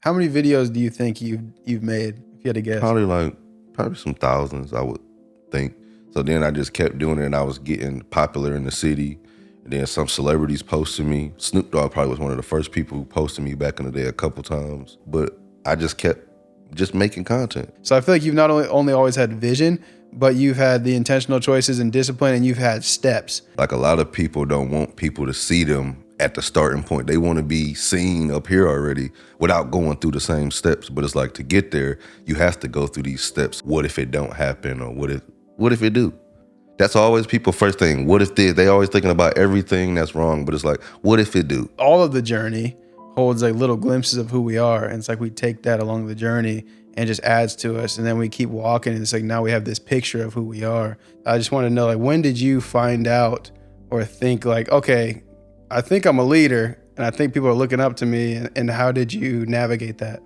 How many videos do you think you've made, if you had to guess? Probably some thousands, I would think. So then I just kept doing it, and I was getting popular in the city. And then some celebrities posted me. Snoop Dogg probably was one of the first people who posted me back in the day a couple times. But I just kept making content. So I feel like you've not only always had vision, but you've had the intentional choices and discipline, and you've had steps. Like, a lot of people don't want people to see them at the starting point. They want to be seen up here already without going through the same steps. But it's like, to get there, you have to go through these steps. What if it don't happen? Or what if it do? That's always people's first thing. What if this? They always thinking about everything that's wrong, but it's like, what if it do? All of the journey holds like little glimpses of who we are. And it's like we take that along the journey and it just adds to us. And then we keep walking and it's like now we have this picture of who we are. I just want to know, like, when did you find out or think like, okay, I think I'm a leader and I think people are looking up to me, and how did you navigate that?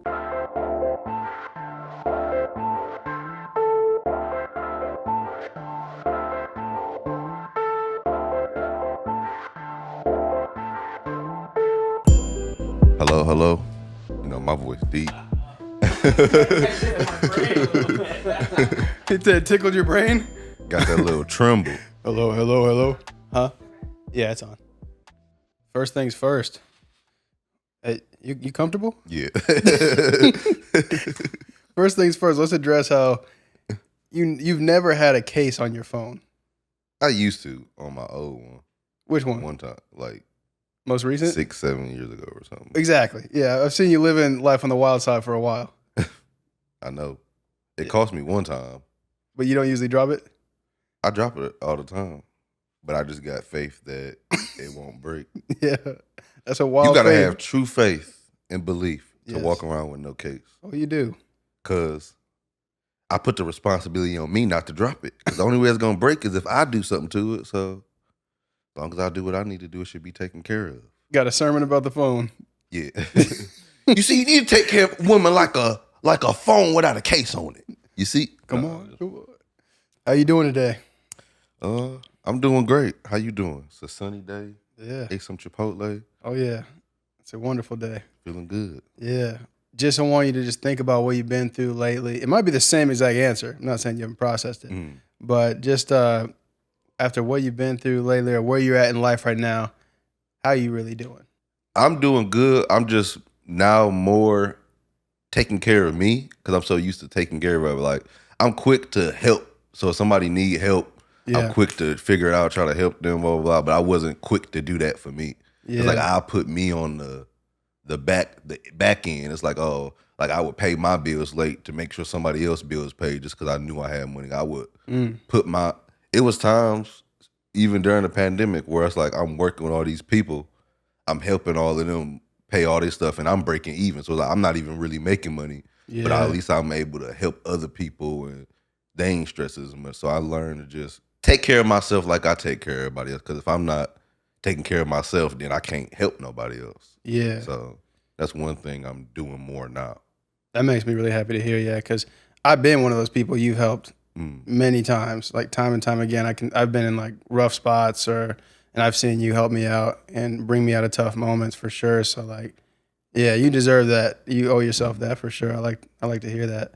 Hello, hello. You know, my voice deep. It tickled your brain? Got that little tremble. Hello, hello, hello. Huh? Yeah, it's on. First things first. Hey, you comfortable? Yeah. First things first, let's address how you've never had a case on your phone. I used to on my old one. Which one? One time, like Most recent? 6-7 years ago or something. Exactly. Yeah, I've seen you living life on the wild side for a while. I know. It cost me one time. But you don't usually drop it? I drop it all the time. But I just got faith that it won't break. Yeah. That's a wild You gotta faith. have true faith and belief to Yes. walk around with no case. Oh, you do. Cause I put the responsibility on me not to drop it. Cause the only way it's gonna break is if I do something to it. So as long as I do what I need to do, it should be taken care of. Got a sermon about the phone. Yeah. You see, you need to take care of women like a phone without a case on it. You see? Come on. How you doing today? I'm doing great. How you doing? It's a sunny day. Yeah. Ate some Chipotle. Oh, yeah. It's a wonderful day. Feeling good. Yeah. Just I want you to just think about what you've been through lately. It might be the same exact answer. I'm not saying you haven't processed it. But just after what you've been through lately or where you're at in life right now, how you really doing? I'm doing good. I'm just now more taking care of me because I'm so used to taking care of it. Like, I'm quick to help. So if somebody need help, I'm quick to figure it out, try to help them, blah, blah, blah. But I wasn't quick to do that for me. It's like I'll put me on the back end. It's like, oh, like I would pay my bills late to make sure somebody else's bills paid just because I knew I had money. I would put it was times, even during the pandemic, where it's like I'm working with all these people. I'm helping all of them pay all this stuff and I'm breaking even. So like, I'm not even really making money, but at least I'm able to help other people and they ain't stressing as much. So I learned to just take care of myself like I take care of everybody else. Because if I'm not taking care of myself, then I can't help nobody else. Yeah. So that's one thing I'm doing more now. That makes me really happy to hear, yeah, because I've been one of those people you've helped many times, like time and time again. I've been in like rough spots and I've seen you help me out and bring me out of tough moments for sure. So like, yeah, you deserve that. You owe yourself that for sure. I like to hear that.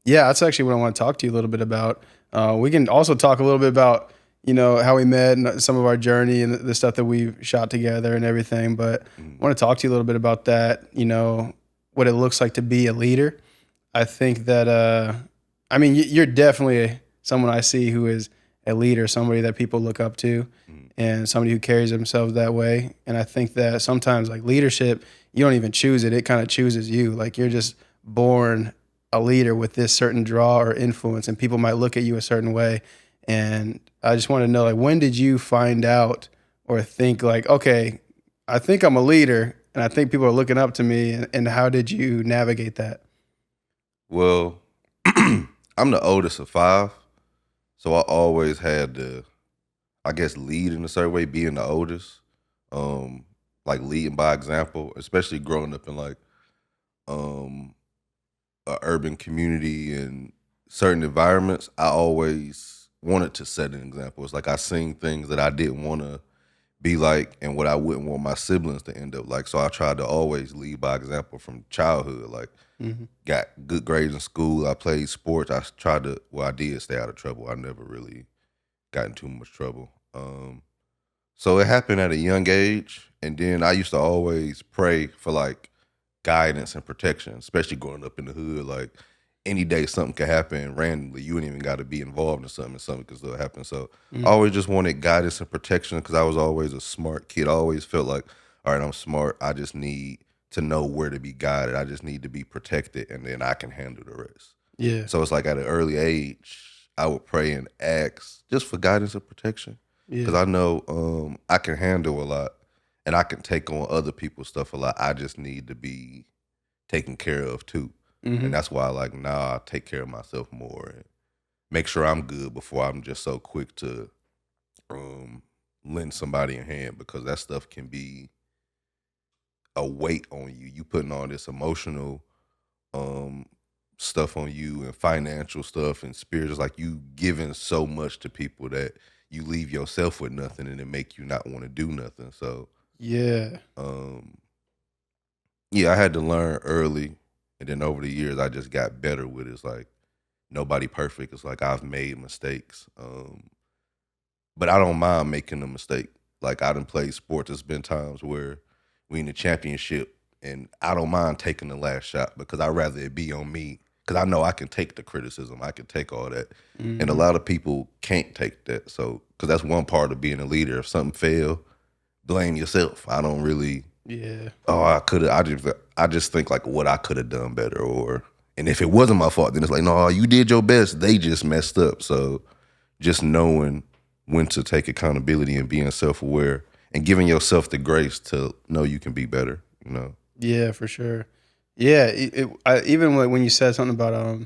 Yeah, that's actually what I want to talk to you a little bit about. We can also talk a little bit about, you know, how we met and some of our journey and the stuff that we've shot together and everything. But I want to talk to you a little bit about that, you know, what it looks like to be a leader. I think that, I mean, you're definitely someone I see who is a leader, somebody that people look up to and somebody who carries themselves that way. And I think that sometimes like leadership, you don't even choose it. It kind of chooses you. Like you're just born a leader with this certain draw or influence and people might look at you a certain way. And I just want to know, like, when did you find out or think like, okay, I think I'm a leader and I think people are looking up to me, and how did you navigate that? Well, I'm the oldest of 5. So I always had to, I guess, lead in a certain way, being the oldest. Like leading by example, especially growing up in like an urban community and certain environments. I always wanted to set an example. It's like I seen things that I didn't want to be like and what I wouldn't want my siblings to end up like. So I tried to always lead by example from childhood. Like, got good grades in school. I played sports. I did stay out of trouble. I never really got in too much trouble. So it happened at a young age. And then I used to always pray for like guidance and protection, especially growing up in the hood. Like, any day something could happen randomly. You ain't even got to be involved in something, and something could still happen. So I always just wanted guidance and protection because I was always a smart kid. I always felt like, all right, I'm smart. I just need to know where to be guided. I just need to be protected, and then I can handle the rest. Yeah. So it's like at an early age, I would pray and ask just for guidance and protection because I know I can handle a lot and I can take on other people's stuff a lot. I just need to be taken care of too. And that's why, like, now I take care of myself more and make sure I'm good before I'm just so quick to lend somebody a hand, because that stuff can be a weight on you. You putting all this emotional stuff on you and financial stuff and spirit. It's like you giving so much to people that you leave yourself with nothing, and it make you not want to do nothing. So Yeah. yeah, I had to learn early. And then over the years, I just got better with it. It's like nobody perfect. It's like I've made mistakes. But I don't mind making a mistake. Like, I done played sports. There's been times where we in the championship and I don't mind taking the last shot because I'd rather it be on me, because I know I can take the criticism. I can take all that. And a lot of people can't take that. So, because that's one part of being a leader. If something fail, blame yourself. I don't really... Yeah. Oh, I just think like what I could have done better, and if it wasn't my fault, then it's like, no, you did your best. They just messed up. So just knowing when to take accountability and being self-aware and giving yourself the grace to know you can be better, you know? Yeah, for sure. Yeah. Even when you said something about,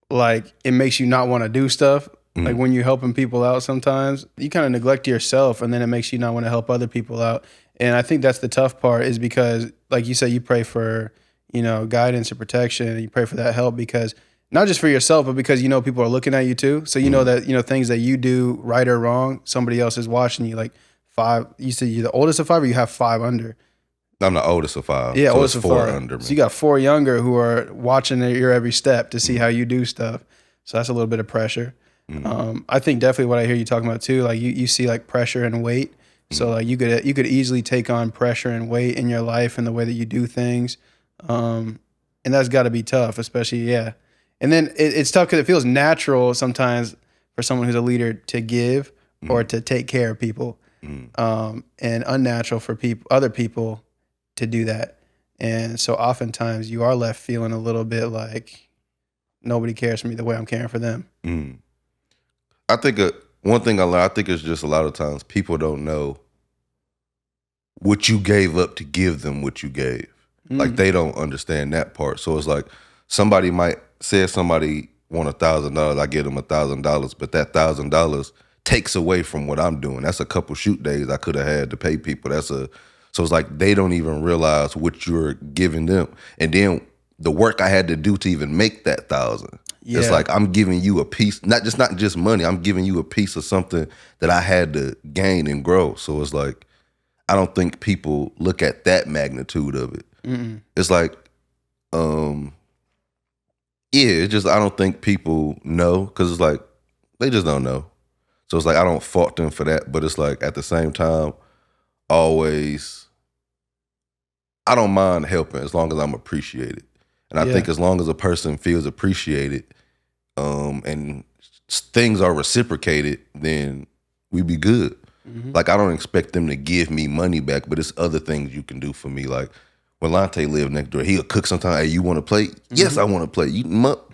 like, it makes you not want to do stuff. Like, when you're helping people out, sometimes you kind of neglect yourself, and then it makes you not want to help other people out. And I think that's the tough part, is because, like you said, you pray for, guidance and protection, and you pray for that help, because not just for yourself, but because, people are looking at you too. So, that, things that you do right or wrong, somebody else is watching you. Like, you said you're the oldest of five, or you have five under? I'm the oldest of five. Yeah, so oldest it's of four five. under me. So you got four younger who are watching your every step to see how you do stuff. So that's a little bit of pressure. I think definitely what I hear you talking about too, like you see like pressure and weight. So like you could easily take on pressure and weight in your life and the way that you do things. And that's got to be tough, especially, yeah. And then it's tough because it feels natural sometimes for someone who's a leader to give or to take care of people, and unnatural for other people to do that. And so oftentimes you are left feeling a little bit like nobody cares for me the way I'm caring for them. I think one thing I learned, I think it's just a lot of times people don't know what you gave up to give them what you gave. Like, they don't understand that part. So it's like somebody might say somebody want $1,000, I give them $1,000, but that $1,000 takes away from what I'm doing. That's a couple shoot days I could have had to pay people. So it's like they don't even realize what you're giving them. And then the work I had to do to even make that $1,000. Yeah. It's like I'm giving you a piece, not just money. I'm giving you a piece of something that I had to gain and grow. So it's like I don't think people look at that magnitude of it. It's like, yeah, it's just I don't think people know, because it's like they just don't know. So it's like I don't fault them for that, but it's like at the same time, always I don't mind helping as long as I'm appreciated. And I think as long as a person feels appreciated, and things are reciprocated, then we be good. Like, I don't expect them to give me money back, but it's other things you can do for me. Like, when Lante lived next door, he'll cook sometimes. Hey, you want to play? Yes, I want to play.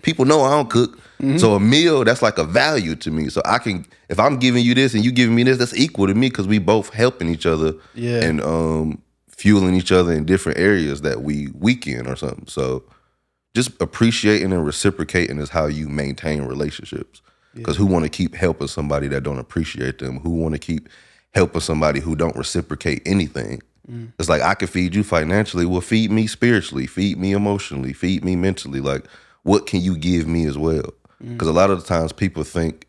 People know I don't cook. So a meal, that's like a value to me. So I can, if I'm giving you this and you giving me this, that's equal to me, because we both helping each other and fueling each other in different areas that we weaken or something. So just appreciating and reciprocating is how you maintain relationships. Because who want to keep helping somebody that don't appreciate them? Who want to keep helping somebody who don't reciprocate anything? It's like, I can feed you financially. Well, feed me spiritually, feed me emotionally, feed me mentally. Like, what can you give me as well? Because a lot of the times people think,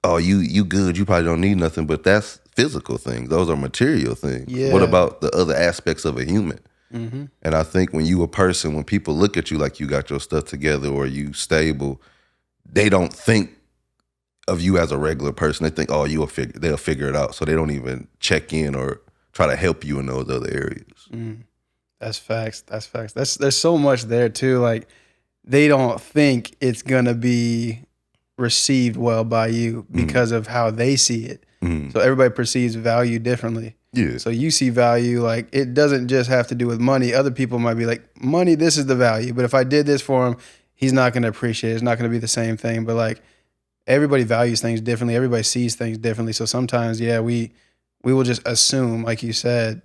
oh, you good, you probably don't need nothing. But that's physical things. Those are material things. Yeah. What about the other aspects of a human? Mm-hmm. And I think when you a person, when people look at you like you got your stuff together or you stable, they don't think of you as a regular person. They think, oh, they'll figure it out. So they don't even check in or try to help you in those other areas. Mm. That's facts. That's facts. There's so much there too. Like they don't think it's gonna be received well by you because of how they see it. So everybody perceives value differently. Yeah. So you see value, like it doesn't just have to do with money. Other people might be like, money, this is the value. But if I did this for him, he's not gonna appreciate it. It's not gonna be the same thing. But like everybody values things differently. Everybody sees things differently. So sometimes, yeah, we will just assume, like you said,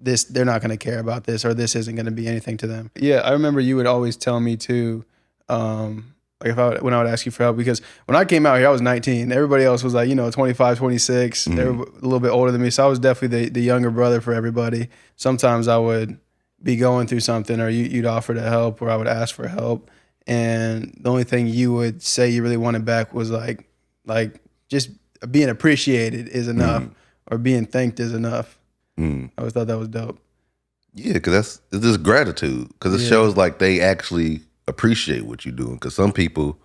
they're not going to care about this, or this isn't going to be anything to them. Yeah, I remember you would always tell me too, like when I would ask you for help, because when I came out here, I was 19. Everybody else was like, 25, 26. They were a little bit older than me. So I was definitely the younger brother for everybody. Sometimes I would be going through something, or you'd offer to help, or I would ask for help. And the only thing you would say you really wanted back was like just being appreciated is enough, or being thanked is enough. I always thought that was dope. Yeah, because it's just gratitude. Because it shows like they actually appreciate what you're doing. Because some people,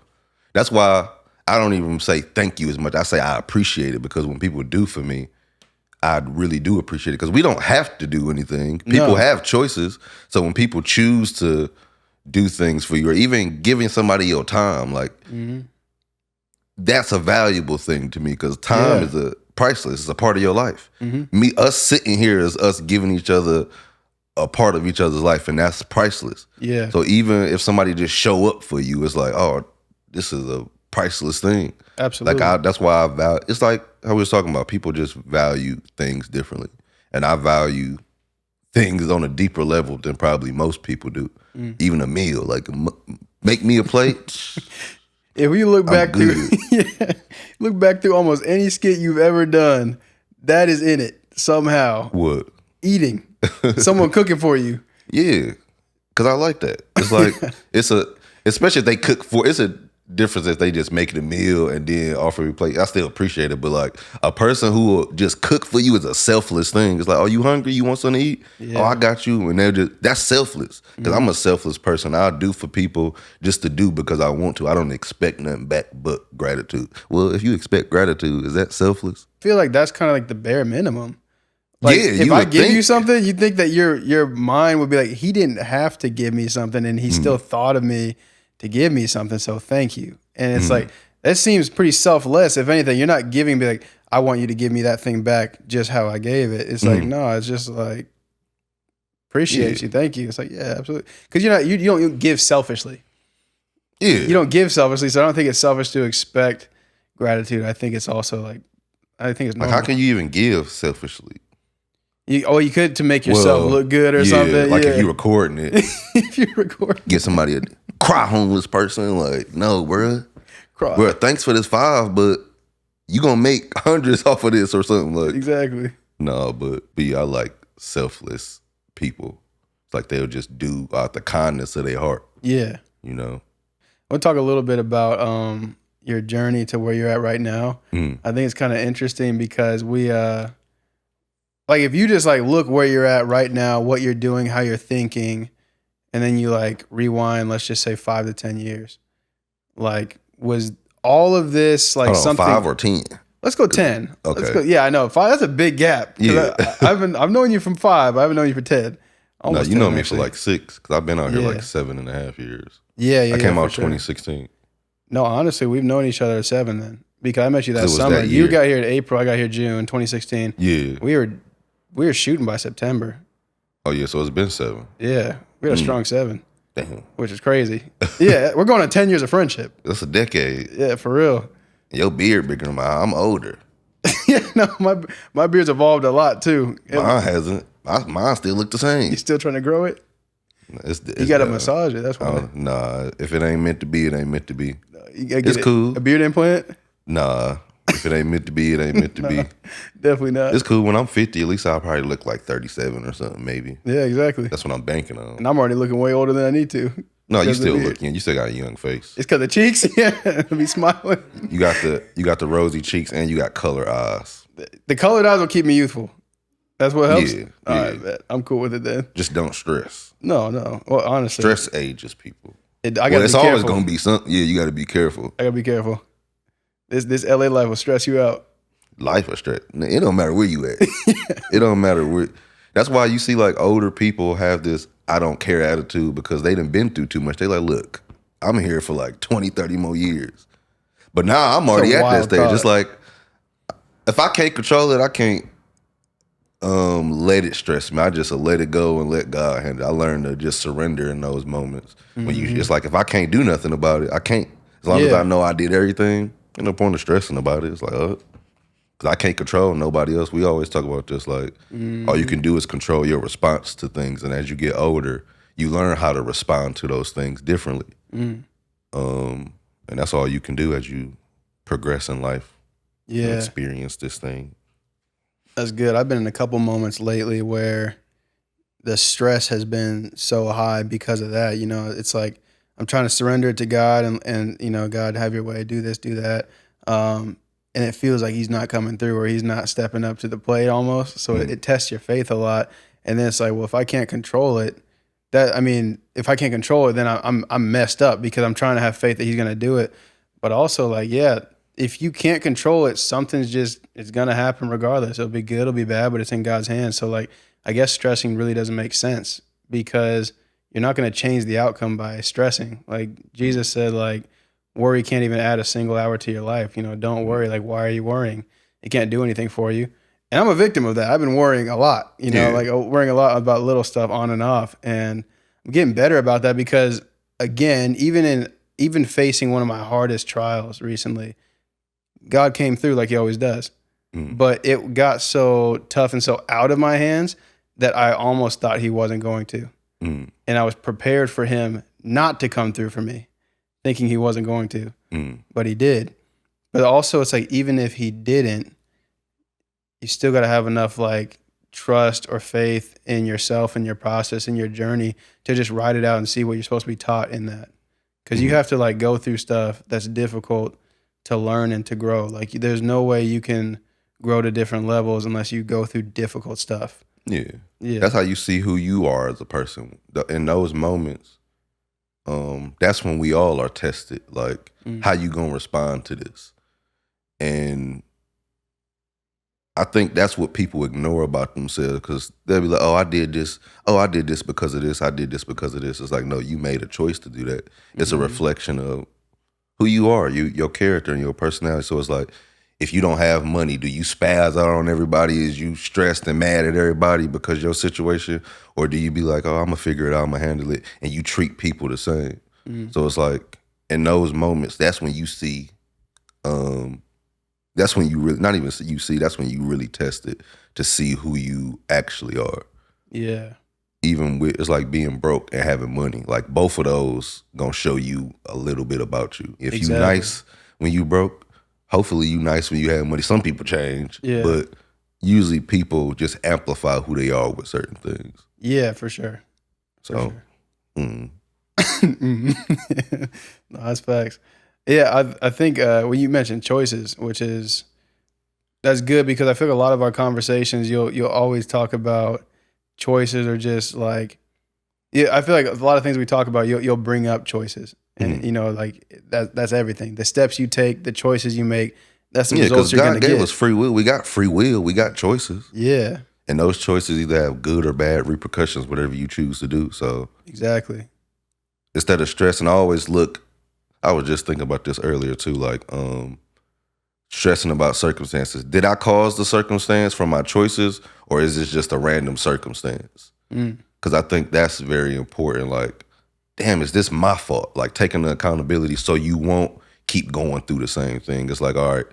that's why I don't even say thank you as much. I say I appreciate it, because when people do for me, I really do appreciate it. Because we don't have to do anything. People have choices. So when people choose to do things for you, or even giving somebody your time, like that's a valuable thing to me, because time is priceless. It's a part of your life. Us sitting here is us giving each other a part of each other's life, and that's priceless. Yeah. So even if somebody just show up for you, it's like, oh, this is a priceless thing. Absolutely. Like that's why I value. It's like how we was talking about. People just value things differently, and I value things on a deeper level than probably most people do. Even a meal, like make me a plate. If you look back through, look back through almost any skit you've ever done, that is in it somehow. What? Eating. Someone cooking for you. Yeah, because I like that. It's like especially if they cook for. It's a difference if they just make it a meal and then offer you a plate. I still appreciate it, but like a person who will just cook for you is a selfless thing. It's like, oh, you hungry? You want something to eat? Yeah. Oh, I got you. And that's selfless, because I'm a selfless person. I'll do for people just to do because I want to. I don't expect nothing back but gratitude. Well, if you expect gratitude, is that selfless? I feel like that's kind of like the bare minimum. Like, if I give you something, you think that your mind would be like, he didn't have to give me something, and he still thought of me to give me something, so thank you. And it's like, that seems pretty selfless. If anything, you're not giving me like, I want you to give me that thing back just how I gave it. It's like, no, it's just like, appreciate you, thank you. It's like, yeah, absolutely. Because you don't give selfishly. Yeah. You don't give selfishly, so I don't think it's selfish to expect gratitude. I think it's also like, I think it's normal. Like, how can you even give selfishly? You could to make yourself look good or something. Like if you're recording it. If you're recording. Get somebody a cry homeless person. Like, no, bruh. Bruh, thanks for this 5, but you gonna make hundreds off of this or something. Like, exactly. No, but I like selfless people. It's like they'll just do out the kindness of their heart. Yeah. You know? We'll talk a little bit about your journey to where you're at right now. I think it's kind of interesting because we like if you just like look where you're at right now, what you're doing, how you're thinking, and then you like rewind, let's just say 5 to 10 years. Like, was all of this like something 5 or 10? Let's go 10. Okay. Let's go, yeah, I know. 5, that's a big gap. Yeah. I've known you from 5. I haven't known you for 10. Almost no, you know me for like 6, because I've been out here like 7.5 years. Yeah. I came out 2016. No, honestly, we've known each other at 7 then. Because I met you that summer. You got here in April, I got here June 2016. Yeah. We were shooting by September. Oh yeah, so it's been 7. Yeah. We had a strong 7. Damn. Which is crazy. Yeah, we're going on 10 years of friendship. That's a decade. Yeah, for real. Your beard bigger than mine. I'm older. Yeah, no, my beard's evolved a lot too. Mine hasn't. Mine still look the same. You still trying to grow it? You got to massage it. That's why. Nah, if it ain't meant to be, it ain't meant to be. It's cool. A beard implant? Nah, if it ain't meant to be, it ain't meant to be. Definitely not. It's cool. When I'm 50, at least I'll probably look like 37 or something, maybe. Yeah, exactly. That's what I'm banking on. And I'm already looking way older than I need to. No, you still looking. You still got a young face. It's because the cheeks. Yeah, be smiling. You got the rosy cheeks and you got color eyes. The colored eyes will keep me youthful. That's what helps. Yeah, All yeah. right, bet. I'm cool with it then. Just don't stress. No. Well, honestly, Stress ages people. I Well, gotta it's be always careful. gonna be something. Yeah, you got to be careful. I gotta be careful. This LA life will stress you out. Life is stress. It don't matter where you at. It don't matter where. That's why you see like older people have this I don't care attitude because they done been through too much. They like, look, I'm here for like 20, 30 more years. But now I'm already at that wild stage. thought. It's like, if I can't control it, I can't let it stress me. I just let it go and let God handle it. I learned to just surrender in those moments. When you, it's like, if I can't do nothing about it, I can't. As long as I know I did everything, ain't no point of stressing about it. It's like, because I can't control nobody else. We always talk about this, like, all you can do is control your response to things. And as you get older, you learn how to respond to those things differently. And that's all you can do as you progress in life. And experience this thing. That's good. I've been in a couple moments lately where the stress has been so high because of that. You know, it's like I'm trying to surrender it to God and you know, God, have your way, do this, do that. And it feels like he's not coming through or he's not stepping up to the plate almost. So it tests your faith a lot. And then it's like, well, if I can't control it, if I can't control it, then I'm messed up because I'm trying to have faith that he's going to do it. But also like, if you can't control it, it's going to happen regardless. It'll be good, it'll be bad, but it's in God's hands. So like, I guess stressing really doesn't make sense because you're not going to change the outcome by stressing. Like Jesus said, like, worry can't even add a single hour to your life. You know, don't worry. Like, why are you worrying? It can't do anything for you. And I'm a victim of that. I've been worrying a lot, you know, like worrying a lot about little stuff on and off. And I'm getting better about that because, again, even facing one of my hardest trials recently, God came through like he always does. But it got so tough and so out of my hands that I almost thought he wasn't going to. And I was prepared for him not to come through for me, thinking he wasn't going to. But he did. But also it's like, even if he didn't, you still got to have enough like trust or faith in yourself and your process and your journey to just ride it out and see what you're supposed to be taught in that. Because you have to like go through stuff that's difficult to learn and to grow. Like there's no way you can grow to different levels unless you go through difficult stuff. Yeah. That's how you see who you are as a person. In those moments, that's when we all are tested. Like, how you gonna respond to this? And I think that's what people ignore about themselves because they'll be like, oh, I did this. Oh, I did this because of this. I did this because of this. It's like, no, you made a choice to do that. It's a reflection of who you are, your character and your personality. So it's like, if you don't have money, do you spaz out on everybody? Is you stressed and mad at everybody because of your situation? Or do you be like, oh, I'm going to figure it out, I'm going to handle it, and you treat people the same? So it's like, in those moments, that's when you see, that's when you really, not even you see, that's when you really test it to see who you actually are. Yeah. Even with, it's like being broke and having money. Like both of those gonna show you a little bit about you. If you nice when you broke, hopefully you nice when you have money. Some people change, but usually people just amplify who they are with certain things. Yeah, for sure. So, No, that's facts. Yeah, I think when you mentioned choices, that's good because I feel like a lot of our conversations, you'll always talk about choices or just like, I feel like a lot of things we talk about, you'll bring up choices, and you know, like that's everything. The steps you take, the choices you make, that's the results you're gonna get. God gave us free will. We got free will. We got choices. Yeah, and those choices either have good or bad repercussions, whatever you choose to do. So exactly. Instead of stressing, I always look. I was just thinking about this earlier too, like stressing about circumstances. Did I cause the circumstance from my choices, or is this just a random circumstance? Because I think that's very important. Like, damn, is this my fault? Like taking the accountability so you won't keep going through the same thing. It's like, all right,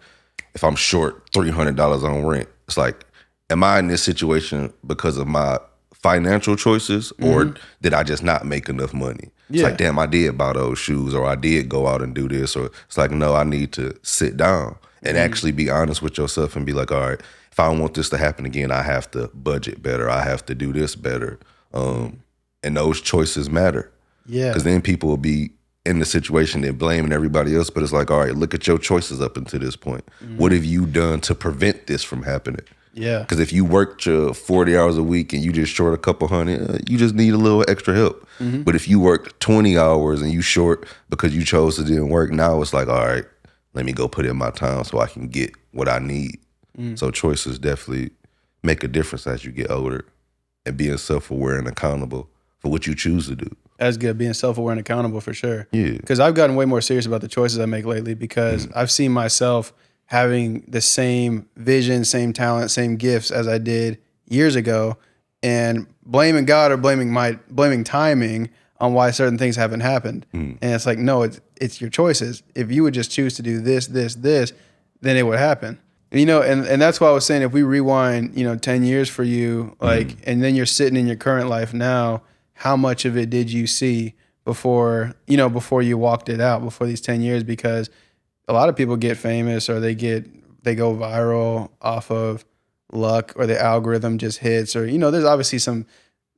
if I'm short $300 on rent, it's like, am I in this situation because of my financial choices, or did I just not make enough money? It's like, damn, I did buy those shoes, or I did go out and do this, or it's like, no, I need to sit down and actually be honest with yourself and be like, all right, if I don't want this to happen again, I have to budget better. I have to do this better. And those choices matter. Yeah. Because then people will be in the situation than blaming everybody else. But it's like, all right, look at your choices up until this point. What have you done to prevent this from happening? Yeah. Because if you worked your 40 hours a week and you just short a couple hundred, you just need a little extra help. But if you worked 20 hours and you short because you chose to didn't work, now it's like, all right, let me go put in my time so I can get what I need. So choices definitely make a difference as you get older, and being self-aware and accountable for what you choose to do. That's good, being self-aware and accountable for sure. Yeah. Because I've gotten way more serious about the choices I make lately because I've seen myself having the same vision, same talent, same gifts as I did years ago, and blaming God or blaming timing on why certain things haven't happened. And it's like, no, it's your choices. If you would just choose to do this, then it would happen. You know, and that's why I was saying, if we rewind, 10 years for you, like, and then you're sitting in your current life now, how much of it did you see before you walked it out, before these 10 years? Because a lot of people get famous or they go viral off of luck, or the algorithm just hits, or, there's obviously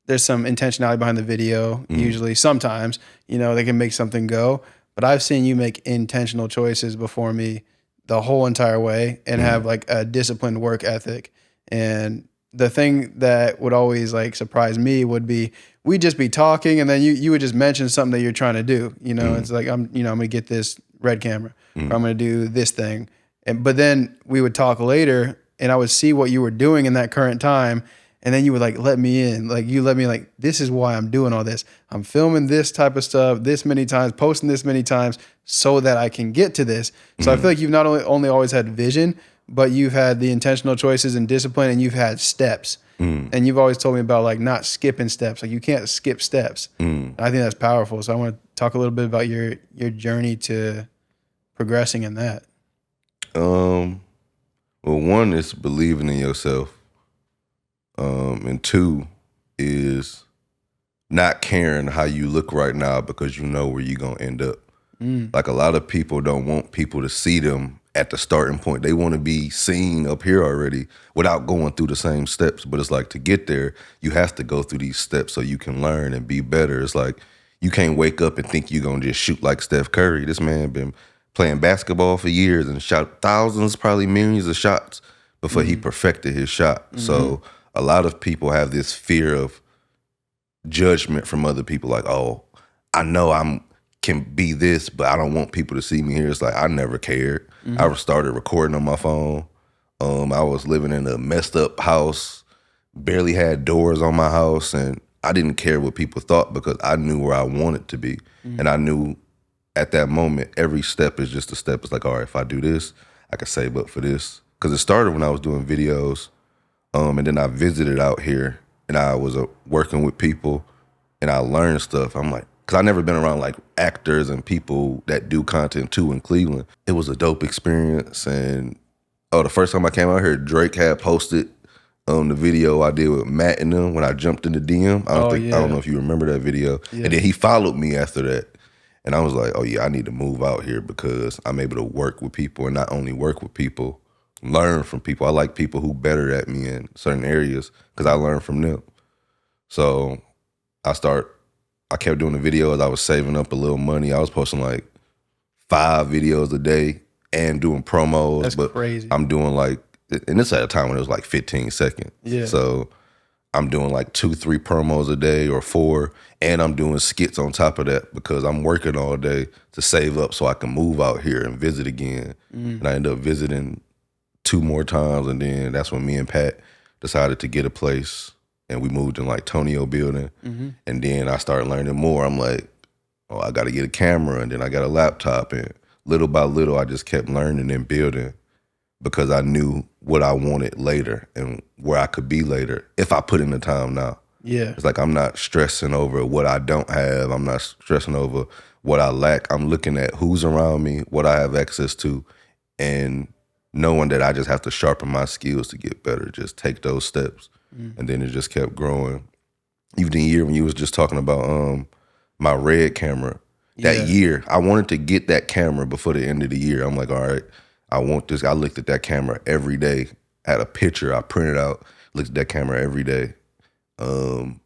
there's some intentionality behind the video. Usually, sometimes, they can make something go, but I've seen you make intentional choices before me the whole entire way and have like a disciplined work ethic. And the thing that would always like surprise me would be, we'd just be talking and then you would just mention something that you're trying to do. It's like, I'm gonna get this red camera, or I'm gonna do this thing. But then we would talk later and I would see what you were doing in that current time. And then you would like let me in, like you let me like, this is why I'm doing all this. I'm filming this type of stuff this many times, posting this many times so that I can get to this. So I feel like you've not only always had vision, but you've had the intentional choices and discipline, and you've had steps. And you've always told me about like not skipping steps. Like you can't skip steps. I think that's powerful. So I want to talk a little bit about your journey to progressing in that. Well, one is believing in yourself. And two is not caring how you look right now because you know where you're going to end up. Like a lot of people don't want people to see them at the starting point. They want to be seen up here already without going through the same steps. But it's like, to get there, you have to go through these steps so you can learn and be better. It's like, you can't wake up and think you're going to just shoot like Steph Curry. This man been playing basketball for years and shot thousands, probably millions of shots before he perfected his shot. So a lot of people have this fear of judgment from other people. Like, oh, I know can be this, but I don't want people to see me here. It's like, I never cared. I started recording on my phone. I was living in a messed up house, barely had doors on my house, and I didn't care what people thought because I knew where I wanted to be. And I knew at that moment, every step is just a step. It's like, all right, if I do this, I can save up for this. Because it started when I was doing videos, and then I visited out here, and I was working with people, and I learned stuff. I'm like, because I never been around like actors and people that do content too in Cleveland. It was a dope experience. And the first time I came out here, Drake had posted the video I did with Matt and them when I jumped in the DM. I don't know if you remember that video. And then he followed me after that. And I was like, oh yeah, I need to move out here because I'm able to work with people, and not only work with people, learn from people. I like people who better at me in certain areas because I learn from them. So I kept doing the videos. I was saving up a little money. I was posting like 5 videos a day and doing promos. That's crazy. I'm doing like, and this at a time when it was like 15 seconds. Yeah. So I'm doing like 2-3 promos a day or 4, and I'm doing skits on top of that because I'm working all day to save up so I can move out here and visit again. And I ended up visiting 2 more times, and then that's when me and Pat decided to get a place, and we moved in like Tonio building. And then I started learning more. I'm like, oh, I got to get a camera, and then I got a laptop, and little by little I just kept learning and building because I knew what I wanted later and where I could be later if I put in the time now. Yeah. It's like, I'm not stressing over what I don't have. I'm not stressing over what I lack. I'm looking at who's around me, what I have access to, and knowing that I just have to sharpen my skills to get better, just take those steps. And then it just kept growing. Even the year when you was just talking about my red camera, that year, I wanted to get that camera before the end of the year. I'm like, all right, I want this. I looked at that camera every day, had a picture I printed out, looked at that camera every day. And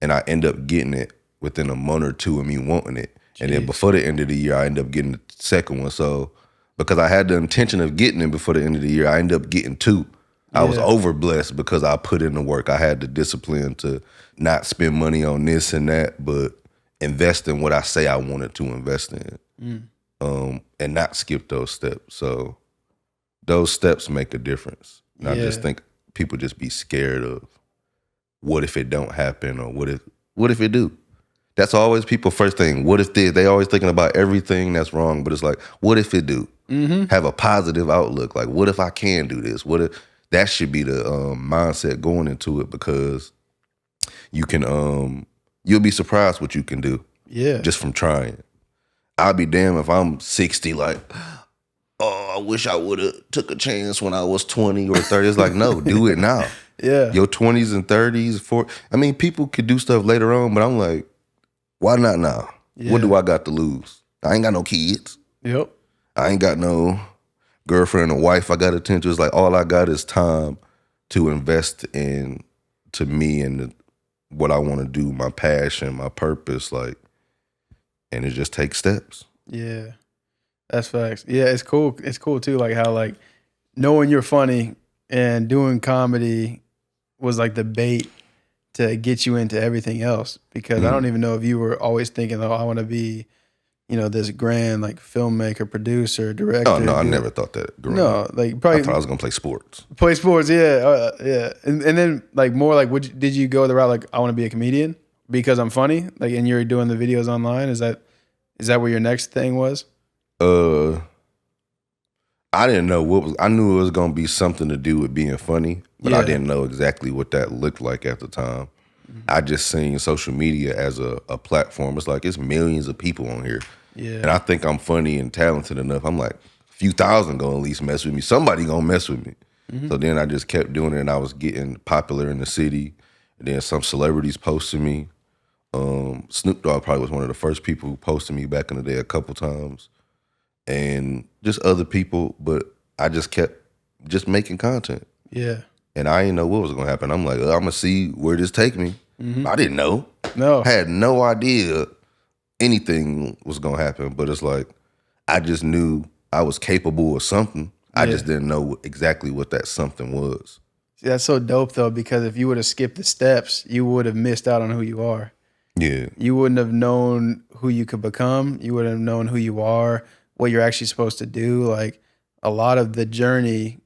I end up getting it within a month or two of me wanting it. And then before the end of the year, I ended up getting the second one. So because I had the intention of getting it before the end of the year, I ended up getting two. I was overblessed because I put in the work. I had the discipline to not spend money on this and that, but invest in what I say I wanted to invest in, and not skip those steps. So those steps make a difference. And I just think people just be scared of what if it don't happen, or what if it do? That's always people's first thing. What if they always thinking about everything that's wrong, but it's like, what if it do? Have a positive outlook. Like, what if I can do this? What if that should be the mindset going into it, because you can you'll be surprised what you can do just from trying. I'll be damned if I'm 60 like, oh, I wish I would have took a chance when I was 20 or 30. It's like, no, do it now. Your 20s and 30s, I mean, people could do stuff later on, but I'm like, why not now? What do I got to lose? I ain't got no kids. I ain't got no girlfriend or wife I got to attend to. It's like, all I got is time to invest in to me and what I want to do, my passion, my purpose, like, and it just takes steps. Yeah, that's facts. Yeah, it's cool. It's cool too, like how like knowing you're funny and doing comedy was like the bait to get you into everything else. Because I don't even know if you were always thinking, oh, I want to be, you know, this grand like filmmaker, producer, director. Oh no, I never thought that. No, like probably I thought I was gonna play sports. Play sports, yeah. And then like more like, did you go the route like I want to be a comedian because I'm funny, like, and you're doing the videos online? Is that what your next thing was? I didn't know what was. I knew it was gonna be something to do with being funny, but I didn't know exactly what that looked like at the time. I just seen social media as a platform. It's like, it's millions of people on here. And I think I'm funny and talented enough. I'm like, a few thousand gonna at least mess with me. Somebody gonna mess with me. So then I just kept doing it, and I was getting popular in the city. And then some celebrities posted me. Snoop Dogg probably was one of the first people who posted me back in the day a couple times. And just other people, but I just kept just making content. And I didn't know what was gonna happen. I'm like, I'm gonna see where this take me. I didn't know. I had no idea anything was gonna happen, but it's like, I just knew I was capable of something. I just didn't know exactly what that something was. See, that's so dope though, because if you would have skipped the steps, you would have missed out on who you are. You wouldn't have known who you could become. You wouldn't have known who you are, what you're actually supposed to do. Like, a lot of the journey,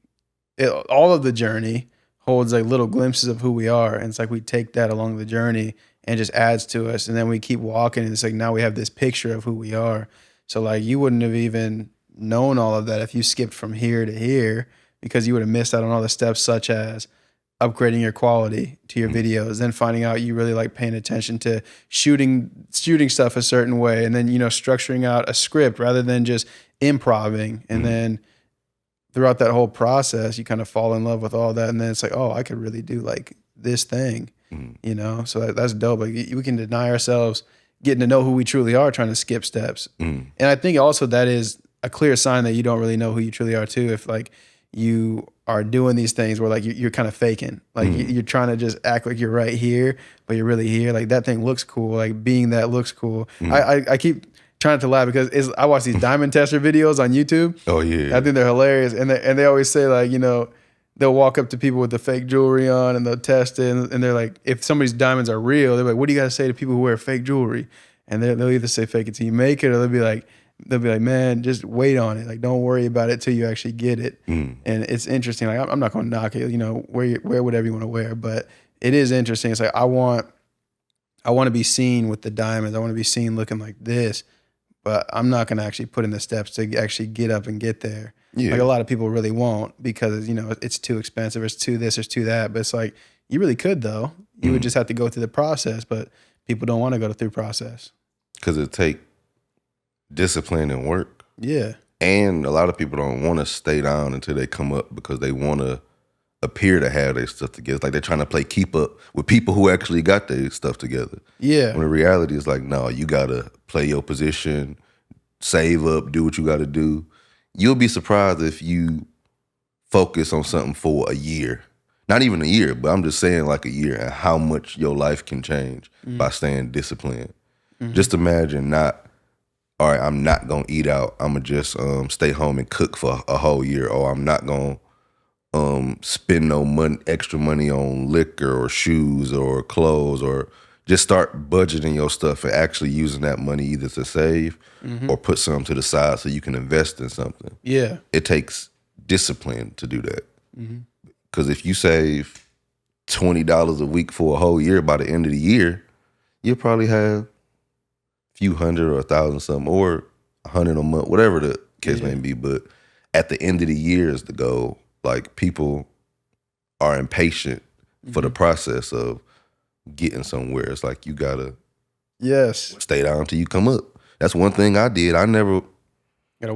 all of the journey holds like little glimpses of who we are. And it's like we take that along the journey and just adds to us. And then we keep walking, and it's like now we have this picture of who we are. So like, you wouldn't have even known all of that if you skipped from here to here, because you would have missed out on all the steps, such as upgrading your quality to your videos, then finding out you really like paying attention to shooting stuff a certain way, and then, you know, structuring out a script rather than just improving. And then throughout that whole process, you kind of fall in love with all that, and then it's like, oh, I could really do like this thing, you know? So that's dope. Like, we can deny ourselves getting to know who we truly are trying to skip steps. And I think also that is a clear sign that you don't really know who you truly are too. If like you are doing these things where like you're kind of faking, like you're trying to just act like you're right here, but you're really here. Like, that thing looks cool. Like, being that looks cool. I keep trying to laugh because I watch these diamond tester videos on YouTube. Oh yeah, I think they're hilarious, and they always say like, you know, they'll walk up to people with the fake jewelry on and they'll test it, and they're like, if somebody's diamonds are real, they're like, what do you got to say to people who wear fake jewelry? And they'll either say fake it till you make it, or they'll be like, man, just wait on it. Like, don't worry about it till you actually get it. And it's interesting. Like, I'm not going to knock it. You know, wear whatever you want to wear, but it is interesting. It's like, I want to be seen with the diamonds. I want to be seen looking like this, but I'm not going to actually put in the steps to actually get up and get there. Like, a lot of people really won't, because, you know, it's too expensive. It's too this, it's too that. But it's like, you really could though. You would just have to go through the process, but people don't want to go through process. Because it take discipline and work. And a lot of people don't want to stay down until they come up, because they want to appear to have their stuff together. Like, they're trying to play keep up with people who actually got their stuff together. When the reality is like, no, you got to play your position, save up, do what you got to do. You'll be surprised if you focus on something for a year. Not even a year, but I'm just saying like a year, and how much your life can change by staying disciplined. Just imagine not all right, I'm not gonna eat out. I'm gonna just stay home and cook for a whole year, or I'm not gonna spend no money, extra money on liquor or shoes or clothes, or just start budgeting your stuff and actually using that money either to save or put some to the side so you can invest in something. Yeah. It takes discipline to do that. Because if you save $20 a week for a whole year, by the end of the year, you'll probably have a few hundred or 1,000 something, or 100 a month, whatever the case may be. But at the end of the year is the goal. Like, people are impatient for the process of getting somewhere. It's like you gotta stay down until you come up. That's one thing I did. I knew I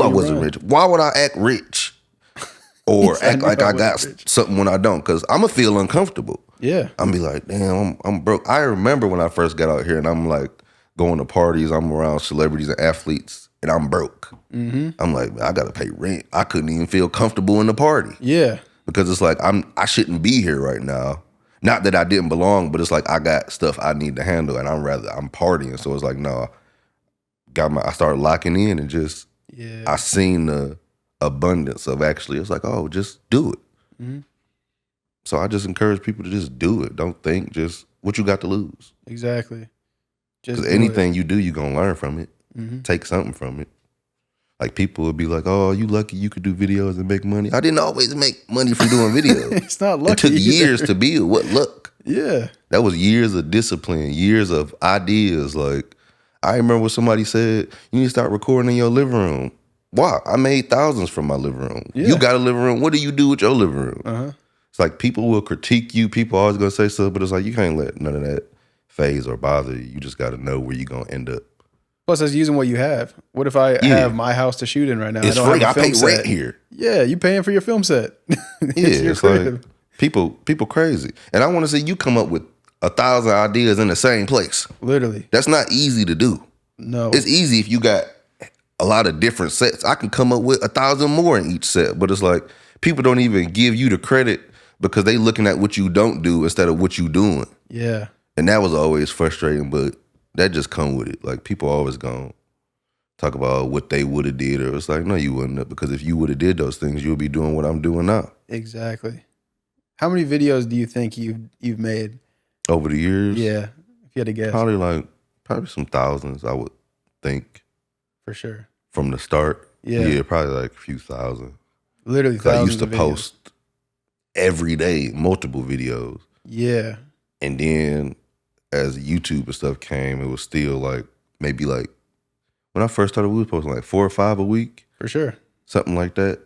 wasn't rich. Why would I act rich or act like I got something when I don't? Because I'm gonna feel uncomfortable. Yeah. I'm be like, damn, I'm broke. I remember when I first got out here and I'm like going to parties, I'm around celebrities and athletes, and I'm broke. I'm like, man, I gotta pay rent. I couldn't even feel comfortable in the party. Yeah. Because it's like I shouldn't be here right now. Not that I didn't belong, but it's like I got stuff I need to handle, and I'm partying. So it's like, no, I started locking in, and just I seen the abundance of actually. It's like, oh, just do it. So I just encourage people to just do it. Don't think, just what you got to lose. Exactly. Because anything you do, you're gonna learn from it. Take something from it. Like, people would be like, oh, you lucky you could do videos and make money. I didn't always make money from doing videos. It's not lucky. It took years to build. What luck? Yeah. That was years of discipline, years of ideas. Like, I remember what somebody said, you need to start recording in your living room. Why? I made thousands from my living room. Yeah. You got a living room. What do you do with your living room? It's like, people will critique you. People always going to say stuff, but it's like, you can't let none of that phase or bother you. You just got to know where you're going to end up. Plus, it's using what you have. What if I have my house to shoot in right now? It's free. I pay rent here. Yeah, you paying for your film set. It's like, people crazy. And I want to see you come up with 1,000 ideas in the same place. Literally. That's not easy to do. No. It's easy if you got a lot of different sets. I can come up with 1,000 more in each set, but it's like, people don't even give you the credit because they looking at what you don't do instead of what you doing. Yeah. And that was always frustrating, but that just come with it. Like, people always gonna talk about what they would have did, or it's like, no, you wouldn't have, because if you would have did those things, you'll be doing what I'm doing now. Exactly. How many videos do you think you've made over the years? Yeah, if you had to guess. Probably some thousands, I would think. For sure. From the start. Yeah, probably like a few thousand. Literally thousands. I used to post every day, multiple videos. Yeah. And then as YouTube and stuff came, it was still like, maybe like, when I first started, we was posting like 4 or 5 a week. For sure. Something like that.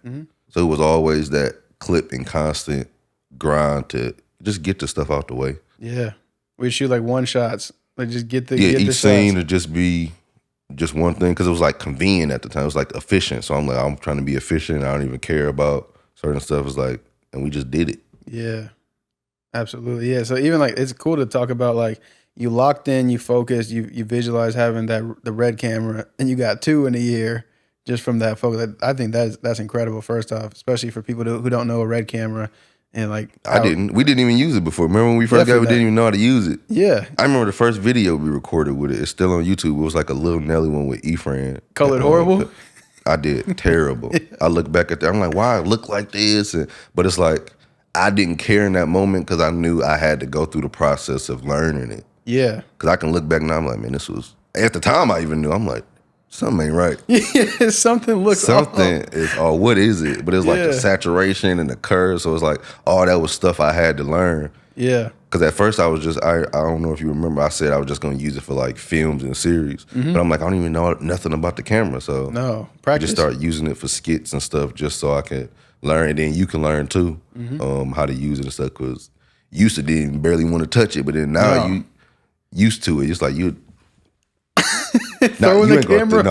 So it was always that clip and constant grind to just get the stuff out the way. Yeah. We'd shoot like one shots. Like, just get the each scene to just be just one thing, because it was like convenient at the time. It was like efficient. So I'm like, I'm trying to be efficient. I don't even care about certain stuff. It's like, and we just did it. Yeah. Absolutely. Yeah. So even like, it's cool to talk about, like, you locked in, you focused, you visualize having the red camera, and you got 2 in a year just from that focus. I think that's incredible, first off, especially for people who don't know a red camera. And like, we didn't even use it before. Remember when we first got it, we didn't even know how to use it. Yeah. I remember the first video we recorded with it. It's still on YouTube. It was like a Lil Nelly one with Efrain. Colored horrible? I did terrible. I look back at that. I'm like, why I look like this? But it's like, I didn't care in that moment because I knew I had to go through the process of learning it. Yeah. Because I can look back now, I'm like, man, this was, at the time I even knew, I'm like, something ain't right. Yeah, something looks off. What is it? But it's like the saturation and the curve. So it's like, that was stuff I had to learn. Yeah. Because at first I was just, I don't know if you remember, I said I was just going to use it for like films and series. But I'm like, I don't even know nothing about the camera. So no, practice. I just start using it for skits and stuff just so I can learn. And then you can learn too, how to use it and stuff. Because used to didn't barely want to touch it. But then now you used to it. It's like you throwing the camera.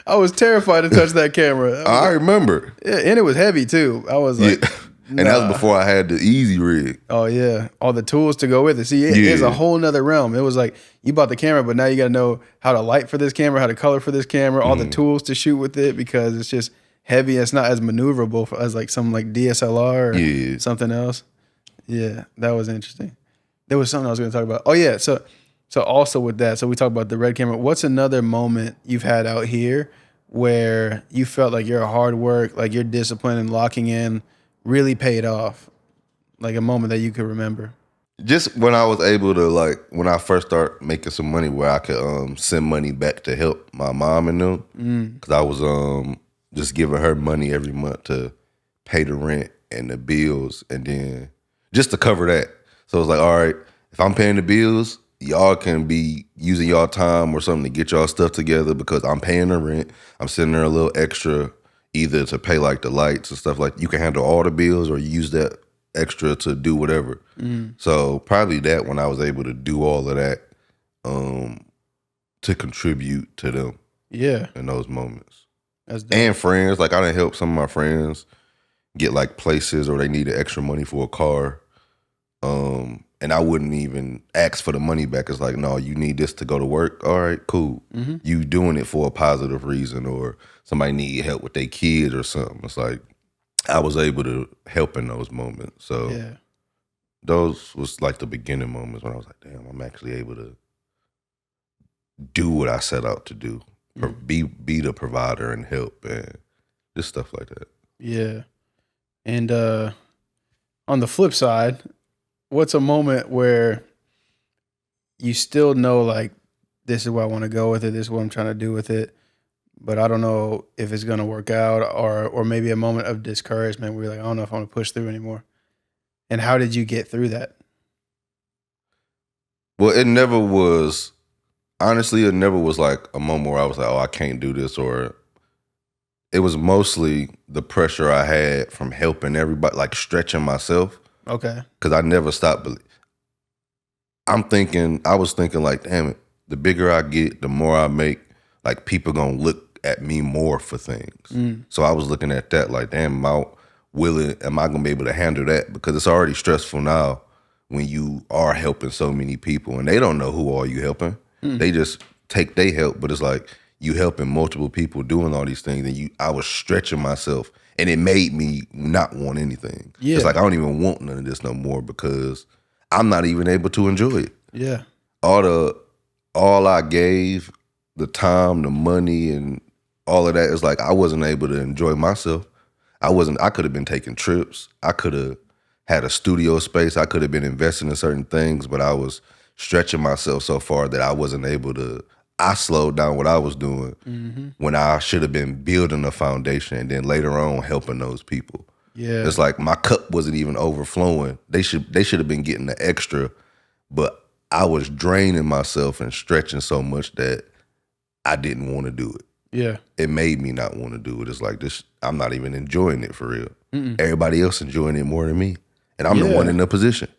I was terrified to touch that camera. I remember. Yeah, and it was heavy too. I was like, and that was before I had the easy rig. Oh yeah, all the tools to go with it. See, it's a whole nother realm. It was like, you bought the camera, but now you got to know how to light for this camera, how to color for this camera, all the tools to shoot with it, because it's just heavy. It's not as maneuverable as like something like DSLR or something else. Yeah, that was interesting. There was something I was going to talk about. Oh yeah, so So also with that, so we talk about the red camera. What's another moment you've had out here where you felt like your hard work, like your discipline and locking in really paid off? Like a moment that you could remember. Just when I was able to, like, when I first started making some money where I could send money back to help my mom and them, because I was just giving her money every month to pay the rent and the bills, and then just to cover that. So it's like, all right, if I'm paying the bills, y'all can be using y'all time or something to get y'all stuff together because I'm paying the rent. I'm sending her a little extra, either to pay like the lights and stuff like. You can handle all the bills or you use that extra to do whatever. So probably that, when I was able to do all of that, to contribute to them Yeah, in those moments. that's dope. And friends, like I done help some of my friends get like places, or they needed extra money for a car. And I wouldn't even ask for the money back. It's like, no, you need this to go to work. All right, cool. You doing it for a positive reason, or somebody need help with their kids or something. It's like I was able to help in those moments. So Yeah, those was like the beginning moments when I was like, damn, I'm actually able to do what I set out to do. Be the provider and help and just stuff like that. yeah. And on the flip side, what's a moment where you still know like this is where I want to go with it, this is what I'm trying to do with it, but I don't know if it's gonna work out, or maybe a moment of discouragement where you're like, I don't know if I want to push through anymore. And how did you get through that? Well, it never was, honestly, it never was like a moment where I was like, oh, I can't do this, or it was mostly the pressure I had from helping everybody, like stretching myself. Okay. Because I never stopped. I was thinking like, damn it, the bigger I get, the more I make, like people gonna look at me more for things. So I was looking at that like, damn, am I gonna be able to handle that? Because it's already stressful now when you are helping so many people and they don't know who are you helping. They just take their help, but it's like you helping multiple people doing all these things, and I was stretching myself, and it made me not want anything. Yeah. It's like I don't even want none of this no more because I'm not even able to enjoy it. Yeah. All I gave, the time, the money, and all of that, is like I wasn't able to enjoy myself. I could have been taking trips. I could have had a studio space. I could have been investing in certain things, but I was stretching myself so far that I wasn't able to. I slowed down what I was doing when I should have been building a foundation and then later on helping those people. Yeah. It's like my cup wasn't even overflowing. They should have been getting the extra, but I was draining myself and stretching so much that I didn't want to do it. Yeah. It made me not want to do it. It's like this, I'm not even enjoying it for real. Everybody else enjoying it more than me. And I'm the one in the position.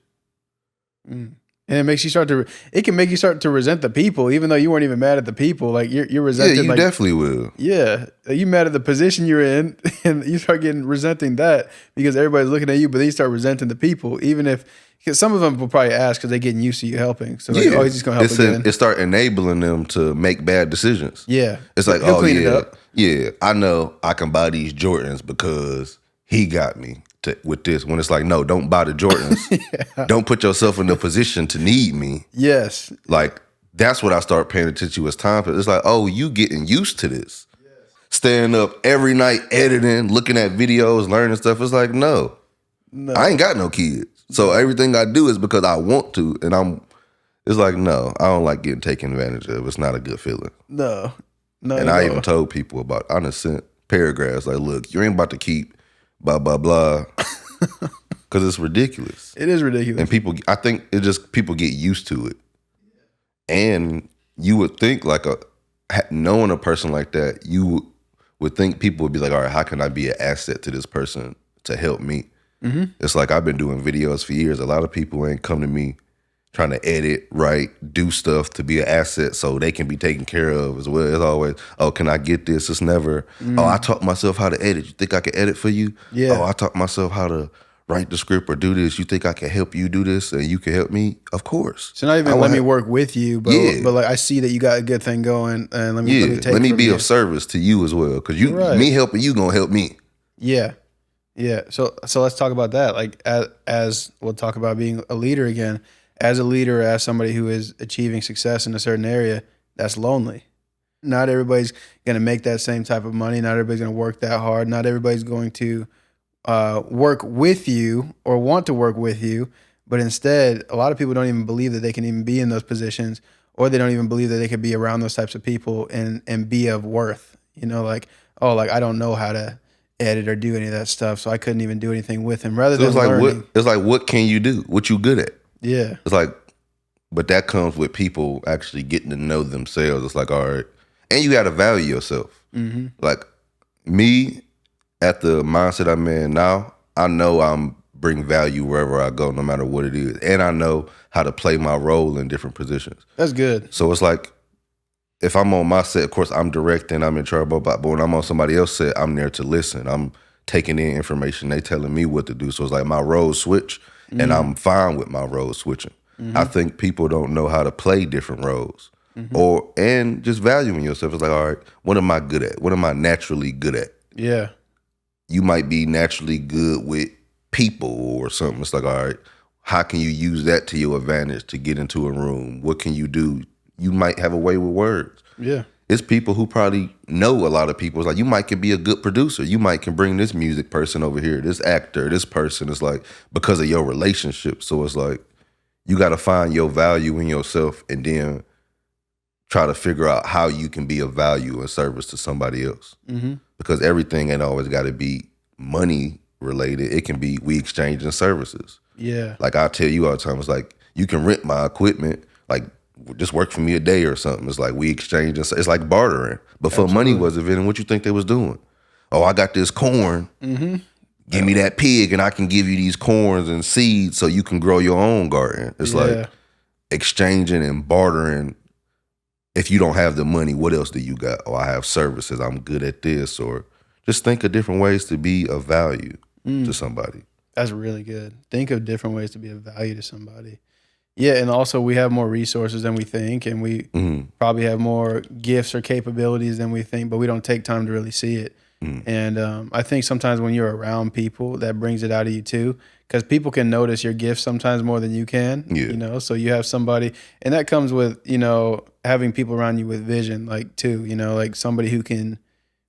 And it makes you it can make you start to resent the people, even though you weren't even mad at the people. Like you're resenting. Yeah, you like, definitely will. Yeah. You mad at the position you're in, and you start resenting that because everybody's looking at you, but then you start resenting the people, even if, because some of them will probably ask because they're getting used to you helping. So like, oh, he's just going to help again. It start enabling them to make bad decisions. Yeah. It's like, He'll oh clean it yeah, up. yeah, I know I can buy these Jordans because he got me with this. When it's like, no, don't buy the Jordans. Don't put yourself in the position to need me. Yes. Like, that's what I start paying attention to as time. It's like, oh, you getting used to this. Staying up every night, editing, looking at videos, learning stuff. It's like, no. I ain't got no kids. So everything I do is because I want to. And it's like, no, I don't like getting taken advantage of. It's not a good feeling. No. And I even told people I done sent paragraphs like, look, you ain't about to keep blah, blah, blah. Because it's ridiculous. It is ridiculous. And I think people get used to it. And you would think like knowing a person like that, you would think people would be like, all right, how can I be an asset to this person to help me? It's like I've been doing videos for years. A lot of people ain't come to me trying to edit, write, do stuff to be an asset so they can be taken care of as well. It's always, oh, can I get this? It's never, oh, I taught myself how to edit. You think I can edit for you? Yeah. Oh, I taught myself how to write the script or do this. You think I can help you do this and you can help me? Of course. So not even let me work with you, but like I see that you got a good thing going, and let me be of service to you as well, because me helping you gonna help me. Yeah. Yeah. So let's talk about that. Like as we'll talk about being a leader again. as a leader, as somebody who is achieving success in a certain area, that's lonely. Not everybody's going to make that same type of money. Not everybody's going to work that hard. Not everybody's going to work with you or want to work with you. But instead, a lot of people don't even believe that they can even be in those positions, or they don't even believe that they could be around those types of people and be of worth. You know, like, oh, like I don't know how to edit or do any of that stuff, so I couldn't even do anything with him. Rather So than it's like learning, what can you do? What you good at? yeah, It's like, but that comes with people actually getting to know themselves. It's like, all right, and you got to value yourself. mm-hmm. Like me, at the mindset I'm in now, I know I'm bring value wherever I go, no matter what it is, and I know how to play my role in different positions. That's good. So it's like, if I'm on my set, of course I'm directing, I'm in charge, but when I'm on somebody else's set, I'm there to listen. I'm taking in information. They telling me what to do. So it's like my roles switch, and I'm fine with my roles switching. I think people don't know how to play different roles, and just valuing yourself. It's like, all right, what am I good at? What am I naturally good at? Yeah, You might be naturally good with people or something. It's like, all right, how can you use that to your advantage to get into a room? What can you do? You might have a way with words. yeah, It's people who probably know a lot of people. It's like, you might can be a good producer. You might can bring this music person over here, this actor, this person. It's like, because of your relationship. So it's like, you got to find your value in yourself and then try to figure out how you can be of value and service to somebody else. Because everything ain't always got to be money related. It can be we exchanging services. yeah. Like I tell you all the time, it's like, you can rent my equipment, like just work for me a day or something. It's like we exchange. It's like bartering. Before money was invented, what you think they was doing? Oh, I got this corn. Give me that pig and I can give you these corns and seeds so you can grow your own garden. It's like exchanging and bartering. If you don't have the money, what else do you got? Oh, I have services. I'm good at this. Or just think of different ways to be of value to somebody. That's really good. Think of different ways to be of value to somebody. Yeah, and also we have more resources than we think, and we probably have more gifts or capabilities than we think, but we don't take time to really see it. And I think sometimes when you're around people, that brings it out of you too, because people can notice your gifts sometimes more than you can. Yeah. You know, so you have somebody, and that comes with, you know, having people around you with vision, like too, you know, like somebody who can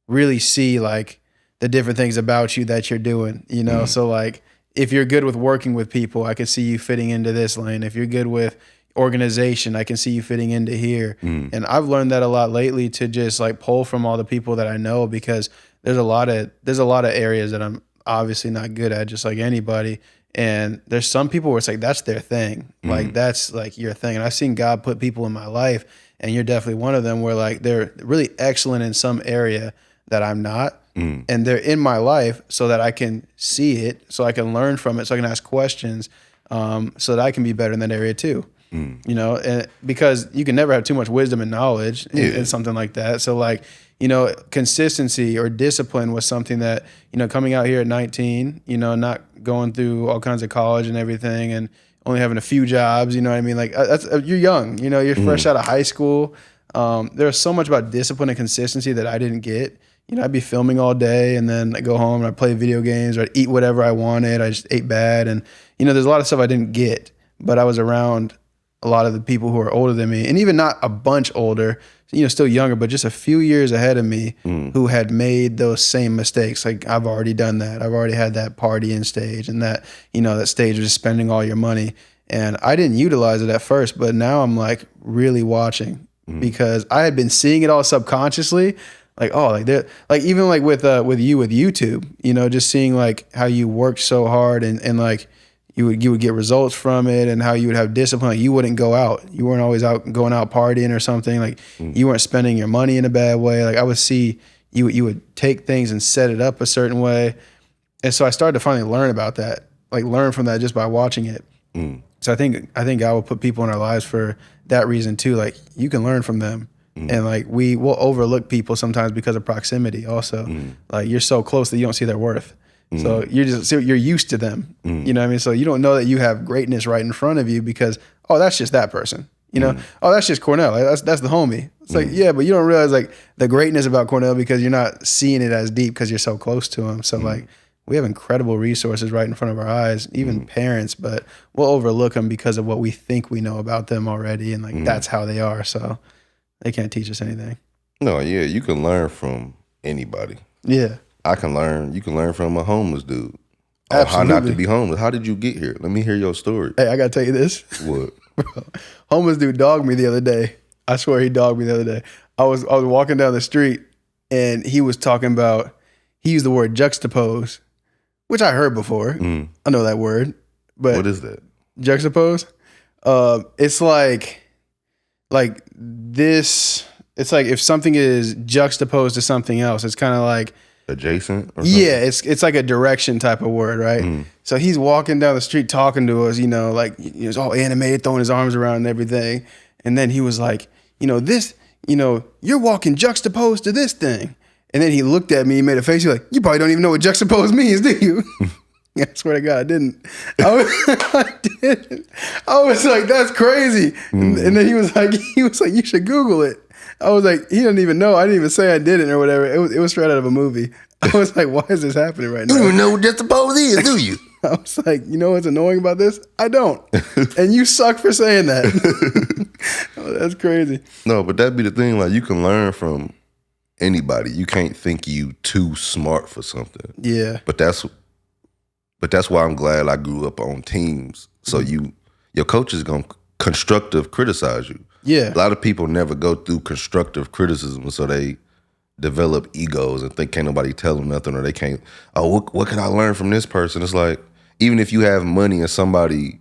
really see like the different things about you that you're doing, you know. So like, if you're good with working with people, I can see you fitting into this lane. If you're good with organization, I can see you fitting into here. And I've learned that a lot lately, to just like pull from all the people that I know, because there's a lot of areas that I'm obviously not good at, just like anybody. And there's some people where it's like that's their thing, like that's like your thing. And I've seen God put people in my life, and you're definitely one of them, where like they're really excellent in some area that I'm not. And they're in my life so that I can see it, so I can learn from it, so I can ask questions, so that I can be better in that area too. You know, and because you can never have too much wisdom and knowledge in something like that. So like, you know, consistency or discipline was something that, you know, coming out here at 19, you know, not going through all kinds of college and everything, and only having a few jobs, you know what I mean? Like you're young, you know, you're fresh out of high school. There's so much about discipline and consistency that I didn't get. You know, I'd be filming all day, and then I go home and I play video games, or I'd eat whatever I wanted. I just ate bad. And, you know, there's a lot of stuff I didn't get, but I was around a lot of the people who are older than me, and even not a bunch older, you know, still younger, but just a few years ahead of me, who had made those same mistakes. Like, I've already done that. I've already had that partying stage, and that, you know, that stage of just spending all your money. And I didn't utilize it at first, but now I'm like really watching, because I had been seeing it all subconsciously. Like, oh, like that, like even like with you with YouTube, you know, just seeing like how you worked so hard, and like you would get results from it, and how you would have discipline. Like, you wouldn't go out. You weren't always going out partying or something. Like, you weren't spending your money in a bad way. Like, I would see you would take things and set it up a certain way. And so I started to finally learn about that, like learn from that just by watching it. So I think God will put people in our lives for that reason too. Like, you can learn from them. And like, we will overlook people sometimes because of proximity also. Like, you're so close that you don't see their worth. So you're used to them. You know what I mean? So you don't know that you have greatness right in front of you, because, oh, that's just that person. You know, oh, that's just Cornell. Like, that's the homie. It's like, yeah, but you don't realize like the greatness about Cornell, because you're not seeing it as deep because you're so close to him. So like, we have incredible resources right in front of our eyes, even parents, but we'll overlook them because of what we think we know about them already. And like, that's how they are. So they can't teach us anything. No, yeah, you can learn from anybody. Yeah. You can learn from a homeless dude. Absolutely. How not to be homeless. How did you get here? Let me hear your story. Hey, I got to tell you this. What? Bro, homeless dude dogged me the other day. I swear he dogged me the other day. I was walking down the street and he was talking about, he used the word juxtapose, which I heard before. I know that word, but what is that? Juxtapose? It's like this. It's like if something is juxtaposed to something else, it's kind of like adjacent. Or yeah, it's like a direction type of word, right? So he's walking down the street talking to us, like he was all animated, throwing his arms around and everything, and then he was like, this, you're walking juxtaposed to this thing, and then he looked at me, he made a face, he's like, you probably don't even know what juxtaposed means, do you? I swear to God, I didn't. I didn't. I was like, that's crazy. And then he was like, you should Google it. I was like, he didn't even know. I didn't even say I did it or whatever. It was straight out of a movie. I was like, why is this happening right now? You don't even know what juxtapose is, do you? I was like, you know what's annoying about this? I don't. And you suck for saying that. Oh, that's crazy. No, but that'd be the thing. Like, you can learn from anybody. You can't think you too smart for something. Yeah. But that's why I'm glad I grew up on teams. So your coach is gonna constructive criticize you. Yeah. A lot of people never go through constructive criticism, so they develop egos and think can't nobody tell them nothing, or they can't. Oh, what can I learn from this person? It's like, even if you have money and somebody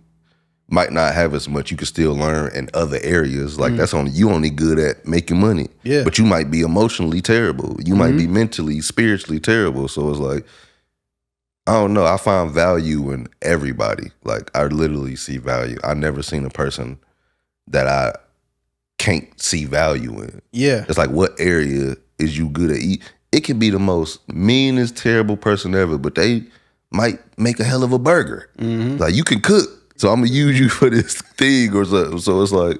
might not have as much, you can still learn in other areas. Like that's you only good at making money. Yeah. But you might be emotionally terrible. You might be mentally, spiritually terrible. So it's like, I don't know. I find value in everybody. Like, I literally see value. I've never seen a person that I can't see value in. Yeah. It's like, what area is you good at eat? It can be the most meanest, terrible person ever, but they might make a hell of a burger. Like, you can cook. So I'm going to use you for this thing or something. So it's like,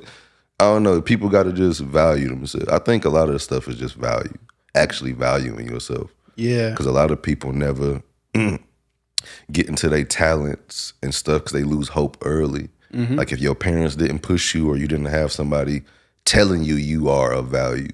I don't know. People got to just value themselves. I think a lot of the stuff is just value. Actually valuing yourself. Yeah. Because a lot of people never get into their talents and stuff because they lose hope early. Like, if your parents didn't push you or you didn't have somebody telling you are of value,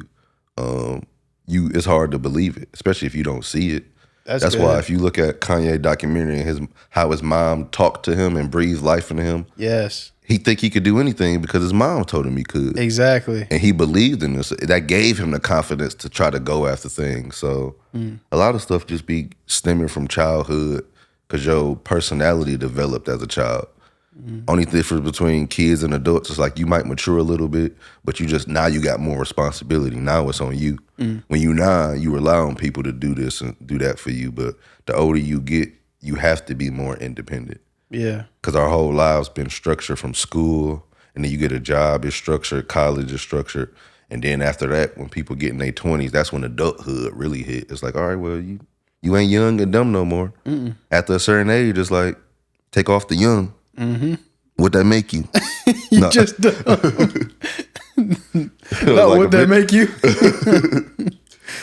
it's hard to believe it, especially if you don't see it. That's why if you look at Kanye documentary and how his mom talked to him and breathed life into him, yes, he think he could do anything because his mom told him he could. Exactly. And he believed in this. That gave him the confidence to try to go after things. So a lot of stuff just be stemming from childhood because your personality developed as a child. Only difference between kids and adults is like you might mature a little bit, but now you got more responsibility. Now it's on you. When you 9, you rely on people to do this and do that for you. But the older you get, you have to be more independent. Yeah. Because our whole lives been structured from school, and then you get a job, it's structured, college is structured. And then after that, when people get in their 20s, that's when adulthood really hit. It's like, all right, well, you ain't young and dumb no more. After a certain age, it's like, take off the young. What'd that make you? You just dumb. No, like what'd that make you?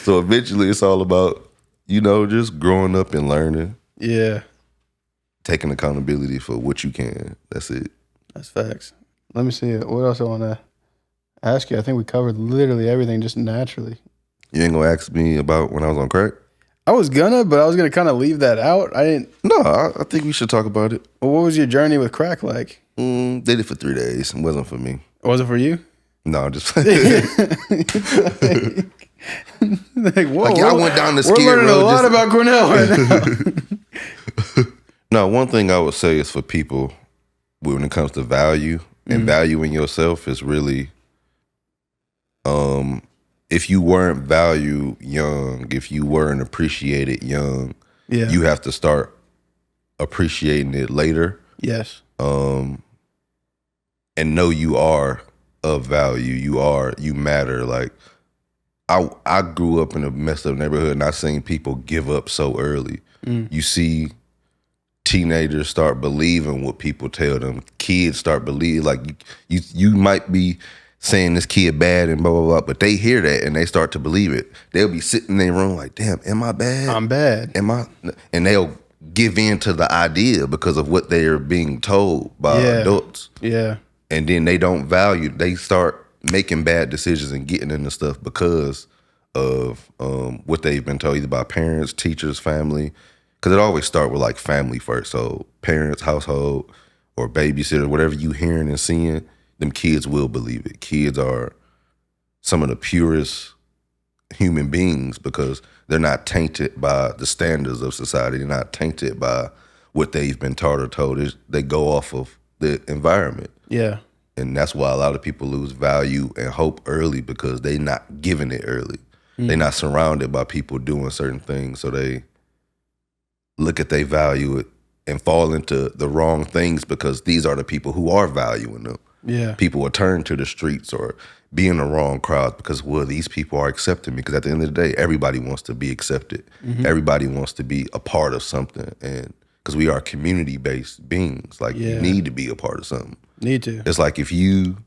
So eventually it's all about, just growing up and learning. Yeah. Taking accountability for what you can. That's it. That's facts. Let me see. What else I want to ask you? I think we covered literally everything just naturally. You ain't gonna ask me about when I was on crack? I was gonna, but I was gonna kind of leave that out. I didn't. No, I think we should talk about it. Well, what was your journey with crack like? Did it for 3 days. It wasn't for me. Was it for you? No, just like, whoa, I went down the skid road. We're learning a lot about Cornell right now. No, one thing I would say is for people when it comes to value and valuing yourself is really, if you weren't valued young, if you weren't appreciated young, you have to start appreciating it later. Yes. And know you are of value. You matter. Like, I grew up in a messed up neighborhood and I seen people give up so early. You see teenagers start believing what people tell them. Kids start believing, like you might be saying this kid bad and blah, blah, blah, but they hear that and they start to believe it. They'll be sitting in their room like, damn, am I bad? I'm bad. Am I? And they'll give in to the idea because of what they are being told by adults. Yeah. And then they don't value, they start making bad decisions and getting into stuff because of what they've been told, either by parents, teachers, family. Because it always starts with like family first. So parents, household, or babysitter, whatever you hearing and seeing, them kids will believe it. Kids are some of the purest human beings because they're not tainted by the standards of society. They're not tainted by what they've been taught or told. They go off of the environment. Yeah. And that's why a lot of people lose value and hope early because they not giving it early. They're not surrounded by people doing certain things. So they look at they value it and fall into the wrong things because these are the people who are valuing them. Yeah. People will turn to the streets or be in the wrong crowd because, well, these people are accepting me. Because at the end of the day, everybody wants to be accepted. Everybody wants to be a part of something. And because we are community-based beings, like you need to be a part of something. Need to. It's like if you,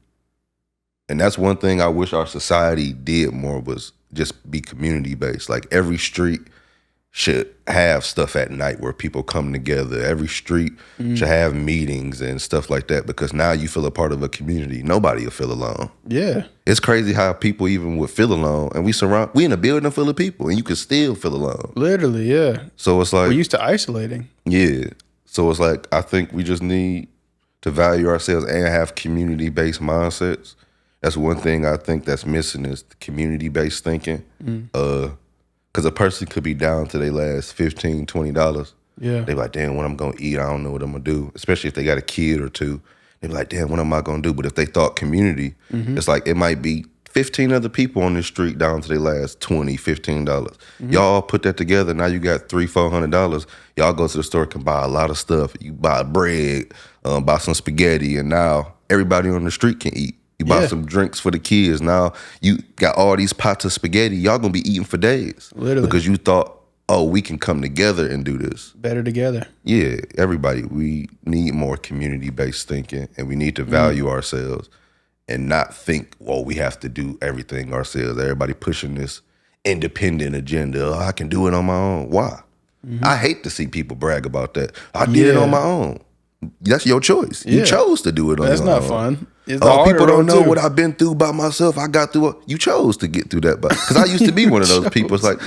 and that's one thing I wish our society did more was just be community-based. Like every street should have stuff at night where people come together. Every street should have meetings and stuff like that because now you feel a part of a community. Nobody will feel alone. Yeah. It's crazy how people even would feel alone, and we in a building full of people and you can still feel alone. Literally, yeah. So it's like we're used to isolating. Yeah. So it's like I think we just need to value ourselves and have community-based mindsets. That's one thing I think that's missing is community-based thinking. Because a person could be down to their last $15, $20. Yeah. They be like, damn, what I'm going to eat, I don't know what I'm going to do. Especially if they got a kid or two. They be like, damn, what am I going to do? But if they thought community, it's like it might be 15 other people on the street down to their last $20, $15. Y'all put that together, now you got $300, $400. Y'all go to the store, can buy a lot of stuff. You buy bread, buy some spaghetti, and now everybody on the street can eat. You buy some drinks for the kids. Now you got all these pots of spaghetti. Y'all gonna be eating for days. Literally. Because you thought, oh, we can come together and do this. Better together. Yeah, everybody. We need more community-based thinking, and we need to value ourselves and not think, well, we have to do everything ourselves. Everybody pushing this independent agenda. Oh, I can do it on my own. Why? I hate to see people brag about that. I did it on my own. That's your choice. You chose to do it on your own. That's not fun. Oh, people don't know what I've been through by myself. I got through it. You chose to get through that. Because I used to be one of those people. It's like,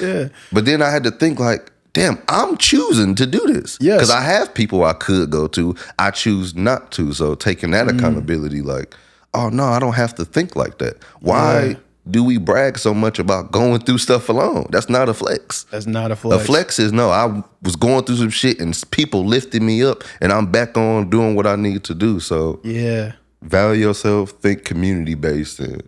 but then I had to think like, damn, I'm choosing to do this. Yes. Because I have people I could go to. I choose not to. So taking that accountability, like, oh no, I don't have to think like that. Why do we brag so much about going through stuff alone? That's not a flex. That's not a flex. A flex is, no, I was going through some shit and people lifted me up and I'm back on doing what I need to do. So value yourself, think community-based, and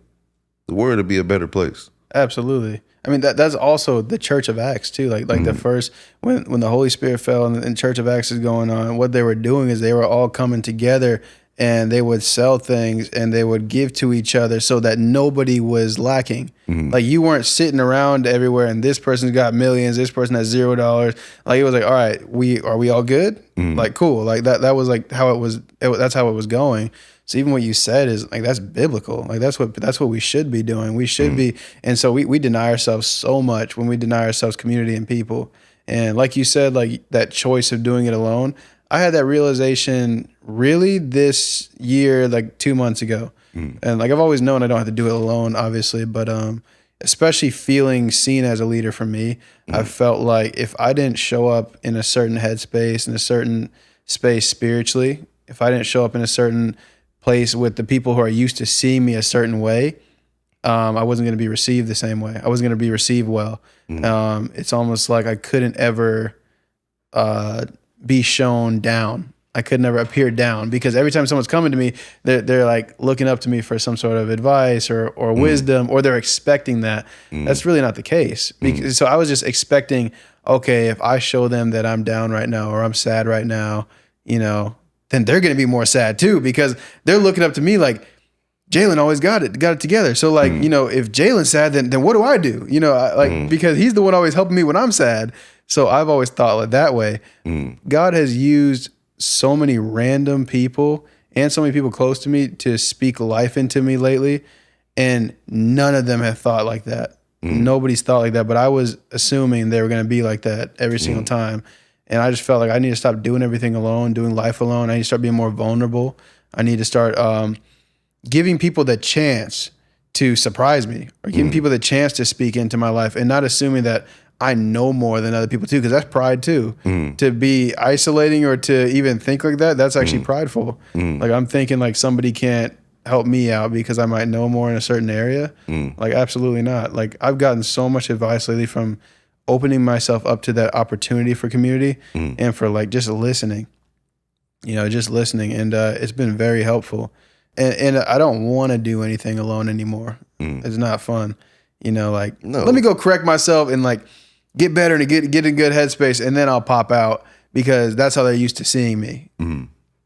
the world will be a better place. Absolutely. I mean, that's also the Church of Acts too. Like the first, when the Holy Spirit fell and Church of Acts is going on, what they were doing is they were all coming together and they would sell things and they would give to each other so that nobody was lacking. Like you weren't sitting around everywhere and this person's got millions, this person has $0. Like it was like, all right, are we all good? Like cool. Like that was like how it was. That's how it was going. So even what you said is like, that's biblical. Like that's what we should be doing. We should be. And so we deny ourselves so much when we deny ourselves community and people. And like you said, like that choice of doing it alone, I had that realization really this year, like 2 months ago. And like I've always known I don't have to do it alone, obviously, but especially feeling seen as a leader for me, I felt like if I didn't show up in a certain headspace, in a certain space spiritually, if I didn't show up in a certain place with the people who are used to seeing me a certain way, I wasn't going to be received the same way. I wasn't going to be received well. It's almost like I couldn't ever be shown down. I could never appear down because every time someone's coming to me, they're like looking up to me for some sort of advice or wisdom, or they're expecting that. That's really not the case. So I was just expecting, okay, if I show them that I'm down right now or I'm sad right now, then they're going to be more sad too because they're looking up to me like, Jalen always got it together. So like, if Jalen's sad, then what do I do? Because he's the one always helping me when I'm sad. So I've always thought like that way. God has used so many random people and so many people close to me to speak life into me lately. And none of them have thought like that. Nobody's thought like that, but I was assuming they were going to be like that every single time. And I just felt like I need to stop doing everything alone, doing life alone. I need to start being more vulnerable. I need to start giving people the chance to surprise me, or giving people the chance to speak into my life, and not assuming that I know more than other people too, because that's pride too. To be isolating or to even think like that, that's actually prideful. Like I'm thinking like somebody can't help me out because I might know more in a certain area. Like absolutely not. Like I've gotten so much advice lately from opening myself up to that opportunity for community and for like just listening, just listening. And it's been very helpful. And I don't want to do anything alone anymore. It's not fun. Like let me go correct myself and like get better and get in good headspace, and then I'll pop out because that's how they're used to seeing me.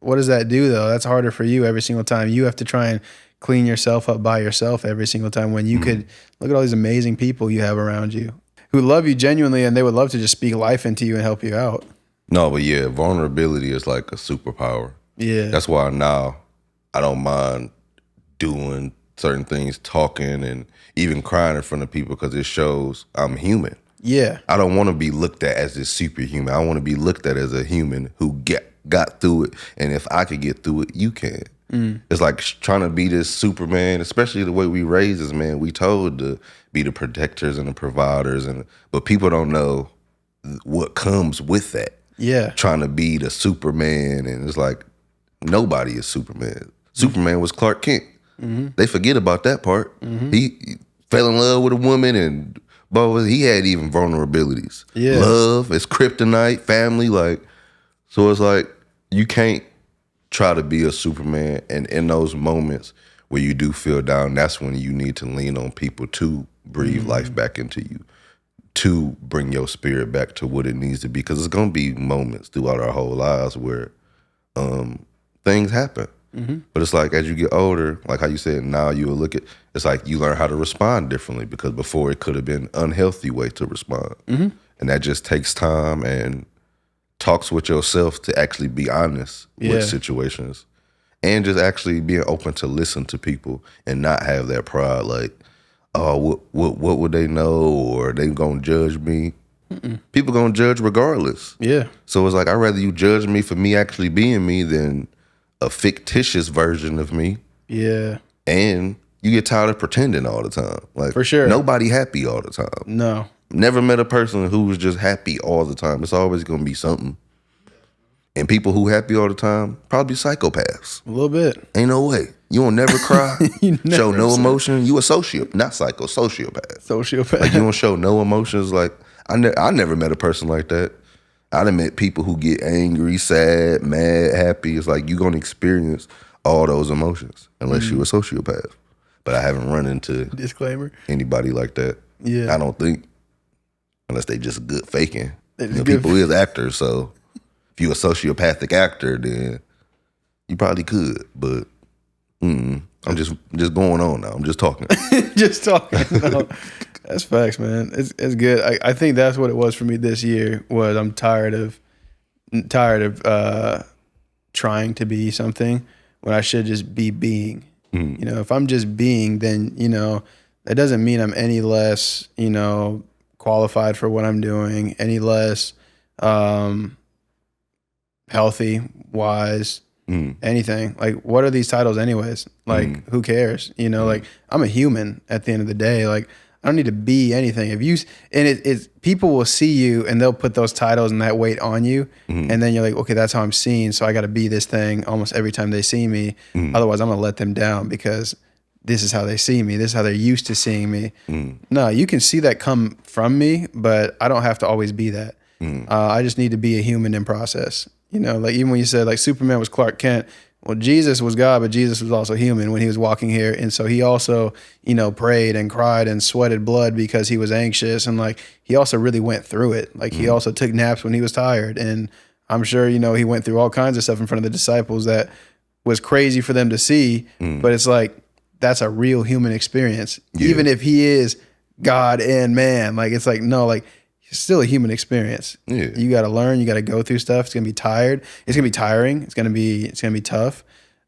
What does that do though? That's harder for you every single time. You have to try and clean yourself up by yourself every single time, when you could look at all these amazing people you have around you who love you genuinely, and they would love to just speak life into you and help you out. No, but yeah, vulnerability is like a superpower. Yeah. That's why now I don't mind doing certain things, talking and even crying in front of people, because it shows I'm human. Yeah. I don't want to be looked at as this superhuman. I want to be looked at as a human who got through it. And if I could get through it, you can. It's like trying to be this Superman, especially the way we raise us, man. We told to be the protectors and the providers, but people don't know what comes with that. Yeah. Trying to be the Superman, and it's like nobody is Superman. Superman was Clark Kent. They forget about that part. He fell in love with a woman, but he had even vulnerabilities. Yeah. Love is kryptonite, family, so it's like you can't try to be a Superman, and in those moments where you do feel down, that's when you need to lean on people to breathe life back into you, to bring your spirit back to what it needs to be, because there's going to be moments throughout our whole lives where things happen. But it's like as you get older, like how you said, now you will look at, it's like you learn how to respond differently, because before it could have been an unhealthy way to respond. And that just takes time and talks with yourself to actually be honest with situations, and just actually being open to listen to people and not have that pride like, oh, what would they know, or they gonna judge me? People gonna judge regardless. Yeah. So it's like, I'd rather you judge me for me actually being me than a fictitious version of me. Yeah. And you get tired of pretending all the time. Like, for sure, nobody happy all the time. No. Never met a person who was just happy all the time. It's always gonna be something. And people who happy all the time, probably psychopaths. A little bit. Ain't no way. You won't never cry, show no said. emotion. You a sociopath, not sociopath. Sociopath. Like you don't show no emotions. Like I never met a person like that. I done met people who get angry, sad, mad, happy. It's like you're gonna experience all those emotions unless you're a sociopath. But I haven't run into disclaimer anybody like that. Yeah. I don't think, unless they just good faking. Good people is actors, so if you a sociopathic actor, then you probably could. But I'm just going on now. I'm just talking. Just talking. No, that's facts, man. It's good. I think that's what it was for me this year. Was I'm tired of trying to be something when I should just be being. If I'm just being, then that doesn't mean I'm any less qualified for what I'm doing, any less healthy, wise, anything. Like, what are these titles anyways? Like, who cares? Like, I'm a human at the end of the day. Like, I don't need to be anything. It's people will see you and they'll put those titles and that weight on you, and then you're like, okay, that's how I'm seen, so I got to be this thing almost every time they see me. Otherwise, I'm gonna let them down because this is how they see me. This is how they're used to seeing me. No, you can see that come from me, but I don't have to always be that. I just need to be a human in process. Like even when you said like Superman was Clark Kent, well, Jesus was God, but Jesus was also human when he was walking here. And so he also, prayed and cried and sweated blood because he was anxious. And like, he also really went through it. Like he also took naps when he was tired. And I'm sure, he went through all kinds of stuff in front of the disciples that was crazy for them to see. But it's like, that's a real human experience. Yeah. Even if he is God and man, like, it's like, no, like, it's still a human experience. Yeah. You got to learn. You got to go through stuff. It's gonna be tired. It's gonna be tiring. It's gonna be tough.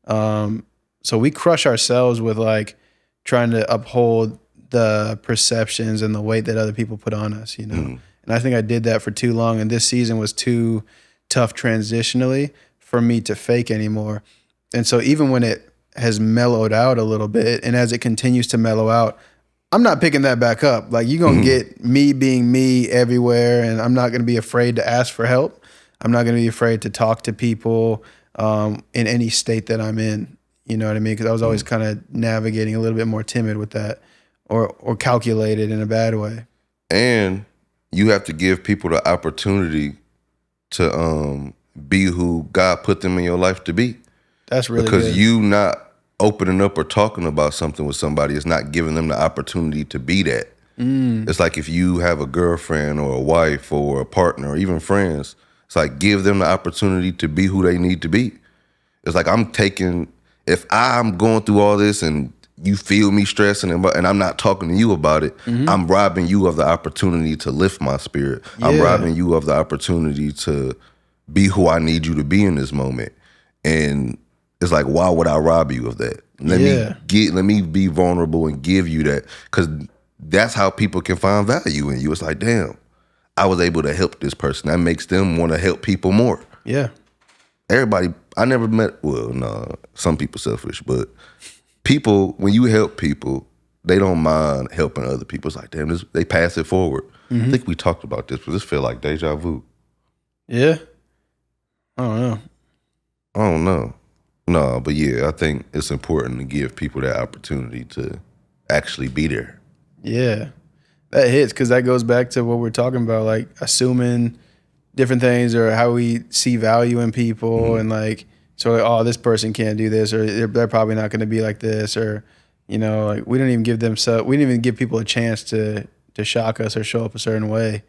So we crush ourselves with like trying to uphold the perceptions and the weight that other people put on us. And And I think I did that for too long. And this season was too tough transitionally for me to fake anymore. And so even when it has mellowed out a little bit, and as it continues to mellow out, I'm not picking that back up. Like, you're going to get me being me everywhere, and I'm not going to be afraid to ask for help. I'm not going to be afraid to talk to people in any state that I'm in. You know what I mean? Because I was always kind of navigating a little bit more timid with that, or calculated in a bad way. And you have to give people the opportunity to be who God put them in your life to be. That's really because good. you not opening up or talking about something with somebody is not giving them the opportunity to be that. It's like if you have a girlfriend or a wife or a partner or even friends, it's like give them the opportunity to be who they need to be. It's like if I'm going through all this and you feel me stressing and I'm not talking to you about it, I'm robbing you of the opportunity to lift my spirit. Yeah. I'm robbing you of the opportunity to be who I need you to be in this moment. And it's like, why would I rob you of that? Let me be vulnerable and give you that, because that's how people can find value in you. It's like, damn, I was able to help this person. That makes them want to help people more. Yeah. Everybody, I never met, some people selfish, but people, when you help people, they don't mind helping other people. It's like, damn, they pass it forward. I think we talked about this, but this feel like deja vu. Yeah. I don't know. No, but yeah, I think it's important to give people that opportunity to actually be there. Yeah. That hits, because that goes back to what we're talking about, like assuming different things or how we see value in people. And like, so like, oh, this person can't do this, or they're probably not going to be like this, or, you know, like we didn't even give people a chance to shock us or show up a certain way.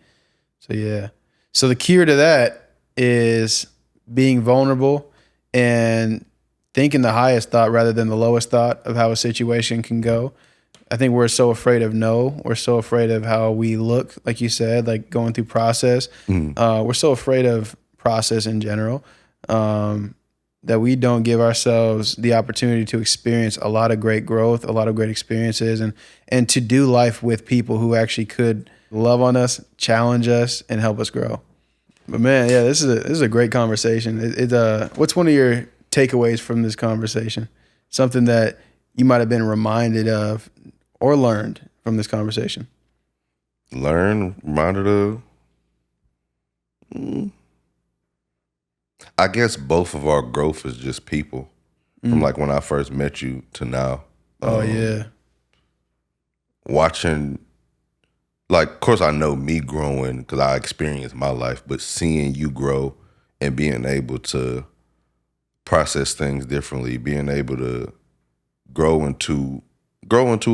So yeah. So the cure to that is being vulnerable and thinking the highest thought rather than the lowest thought of how a situation can go. I think we're so afraid of no. We're so afraid of how we look, like you said, like going through process. We're so afraid of process in general that we don't give ourselves the opportunity to experience a lot of great growth, a lot of great experiences, and to do life with people who actually could love on us, challenge us, and help us grow. But man, yeah, this is a great conversation. What's one of your takeaways from this conversation? Something that you might have been reminded of or learned from this conversation? Reminded of? I guess both of our growth is just people. From like when I first met you to now. Watching, like, of course I know me growing because I experienced my life, but seeing you grow and being able to process things differently, being able to grow into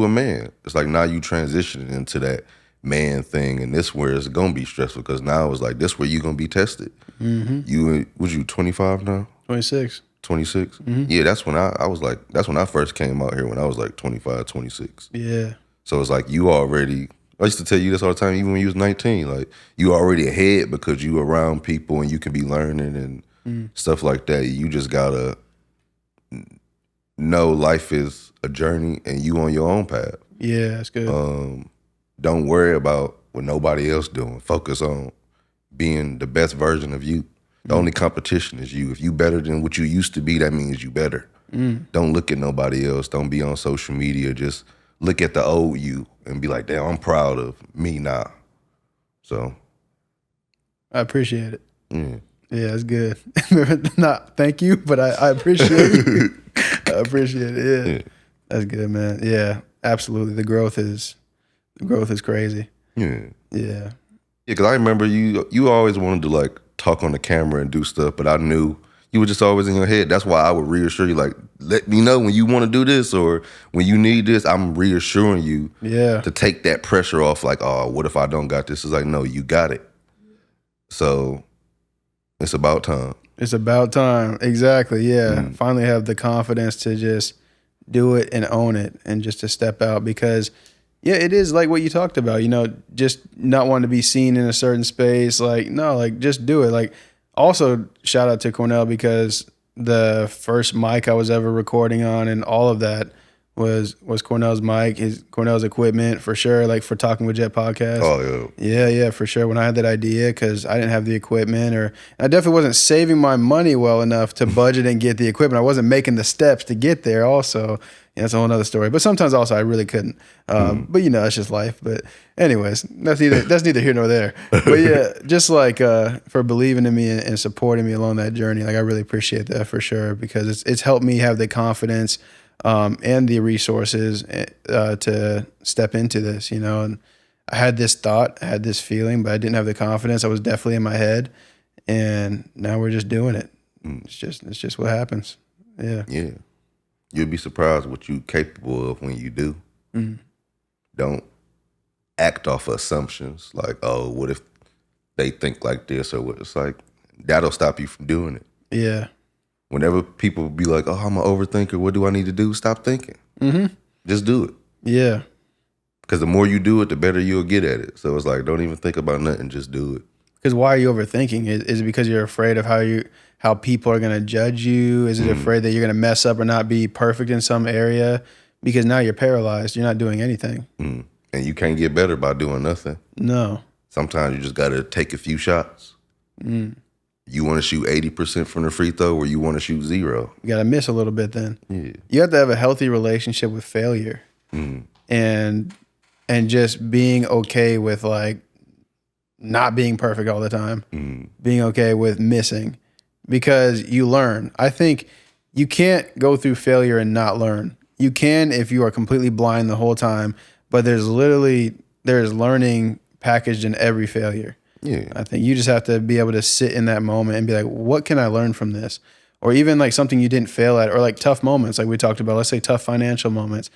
a man. It's like now you transitioning into that man thing, and this where it's gonna be stressful, because now it's like this where you gonna be tested. You 25 now? 26. 26? Yeah, that's when I was like, that's when I first came out here, when I was like 25, 26. Yeah. So it's like you already, I used to tell you this all the time, even when you was 19, like you already ahead because you around people and you can be learning and stuff like that. You just gotta know life is a journey and you on your own path. Yeah, that's good. Don't worry about what nobody else doing. Focus on being the best version of you. The only competition is you. If you better than what you used to be, that means you better. Don't look at nobody else. Don't be on social media. Just look at the old you and be like, damn, I'm proud of me now. So. I appreciate it. Yeah, that's good. Not thank you, but I appreciate it. I appreciate it. Yeah. That's good, man. Yeah, absolutely. The growth is crazy. Yeah. Yeah. Yeah, because I remember you always wanted to like talk on the camera and do stuff, but I knew you were just always in your head. That's why I would reassure you, like, let me know when you want to do this or when you need this. I'm reassuring you to take that pressure off, like, oh, what if I don't got this? It's like, no, you got it. So it's about time. It's about time. Exactly. Yeah. Finally have the confidence to just do it and own it and just to step out, because yeah, it is like what you talked about, you know, just not wanting to be seen in a certain space. Like, no, like just do it. Like, also shout out to Cornell, because the first mic I was ever recording on and all of that was Cornell's mic, Cornell's equipment for sure. Like for Talking with Jet podcast. Oh yeah. Yeah, for sure. When I had that idea, because I didn't have the equipment, or I definitely wasn't saving my money well enough to budget and get the equipment. I wasn't making the steps to get there. Also, that's a whole other story. But sometimes also I really couldn't. But it's just life. But anyways, that's neither here nor there. But yeah, just like for believing in me and supporting me along that journey, like I really appreciate that for sure, because it's helped me have the confidence and the resources to step into this, and I had this thought, I had this feeling, but I didn't have the confidence. I was definitely in my head, and now we're just doing it. It's just what happens. Yeah. Yeah. You'll be surprised what you're capable of when you do. Don't act off of assumptions like, oh, what if they think like this, or what? It's like, that'll stop you from doing it. Yeah. Whenever people be like, oh, I'm an overthinker, what do I need to do? Stop thinking. Just do it. Yeah. Because the more you do it, the better you'll get at it. So it's like, don't even think about nothing, just do it. Because why are you overthinking? Is it because you're afraid of how people are going to judge you? Is it afraid that you're going to mess up or not be perfect in some area? Because now you're paralyzed. You're not doing anything. And you can't get better by doing nothing. No. Sometimes you just got to take a few shots. You want to shoot 80% from the free throw, or you want to shoot 0? You got to miss a little bit then. Yeah. You have to have a healthy relationship with failure. And just being okay with like not being perfect all the time. Being okay with missing, because you learn. I think you can't go through failure and not learn. You can if you are completely blind the whole time, but there's learning packaged in every failure. Yeah. I think you just have to be able to sit in that moment and be like, what can I learn from this? Or even like something you didn't fail at, or like tough moments, like we talked about, let's say tough financial moments.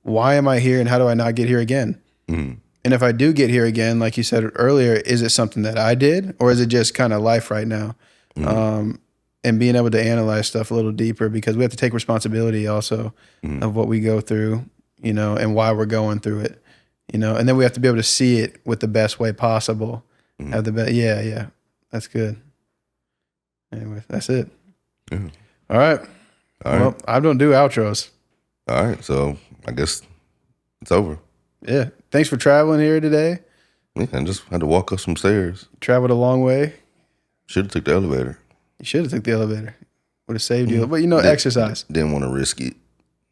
Why am I here, and how do I not get here again? And if I do get here again, like you said earlier, is it something that I did, or is it just kind of life right now? And being able to analyze stuff a little deeper, because we have to take responsibility also of what we go through, and why we're going through it, and then we have to be able to see it with the best way possible. Have the best. Yeah. That's good. Anyway, that's it. Yeah. All right. Well, I don't do outros. All right. So I guess it's over. Yeah. Thanks for traveling here today. Yeah, I just had to walk up some stairs. Traveled a long way. Should have took the elevator. You should have took the elevator. Would have saved you. But exercise. Didn't want to risk it.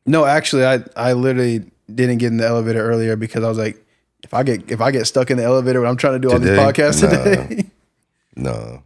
No, actually, I literally didn't get in the elevator earlier because I was like, if I get stuck in the elevator when I'm trying to do all these podcasts today. No.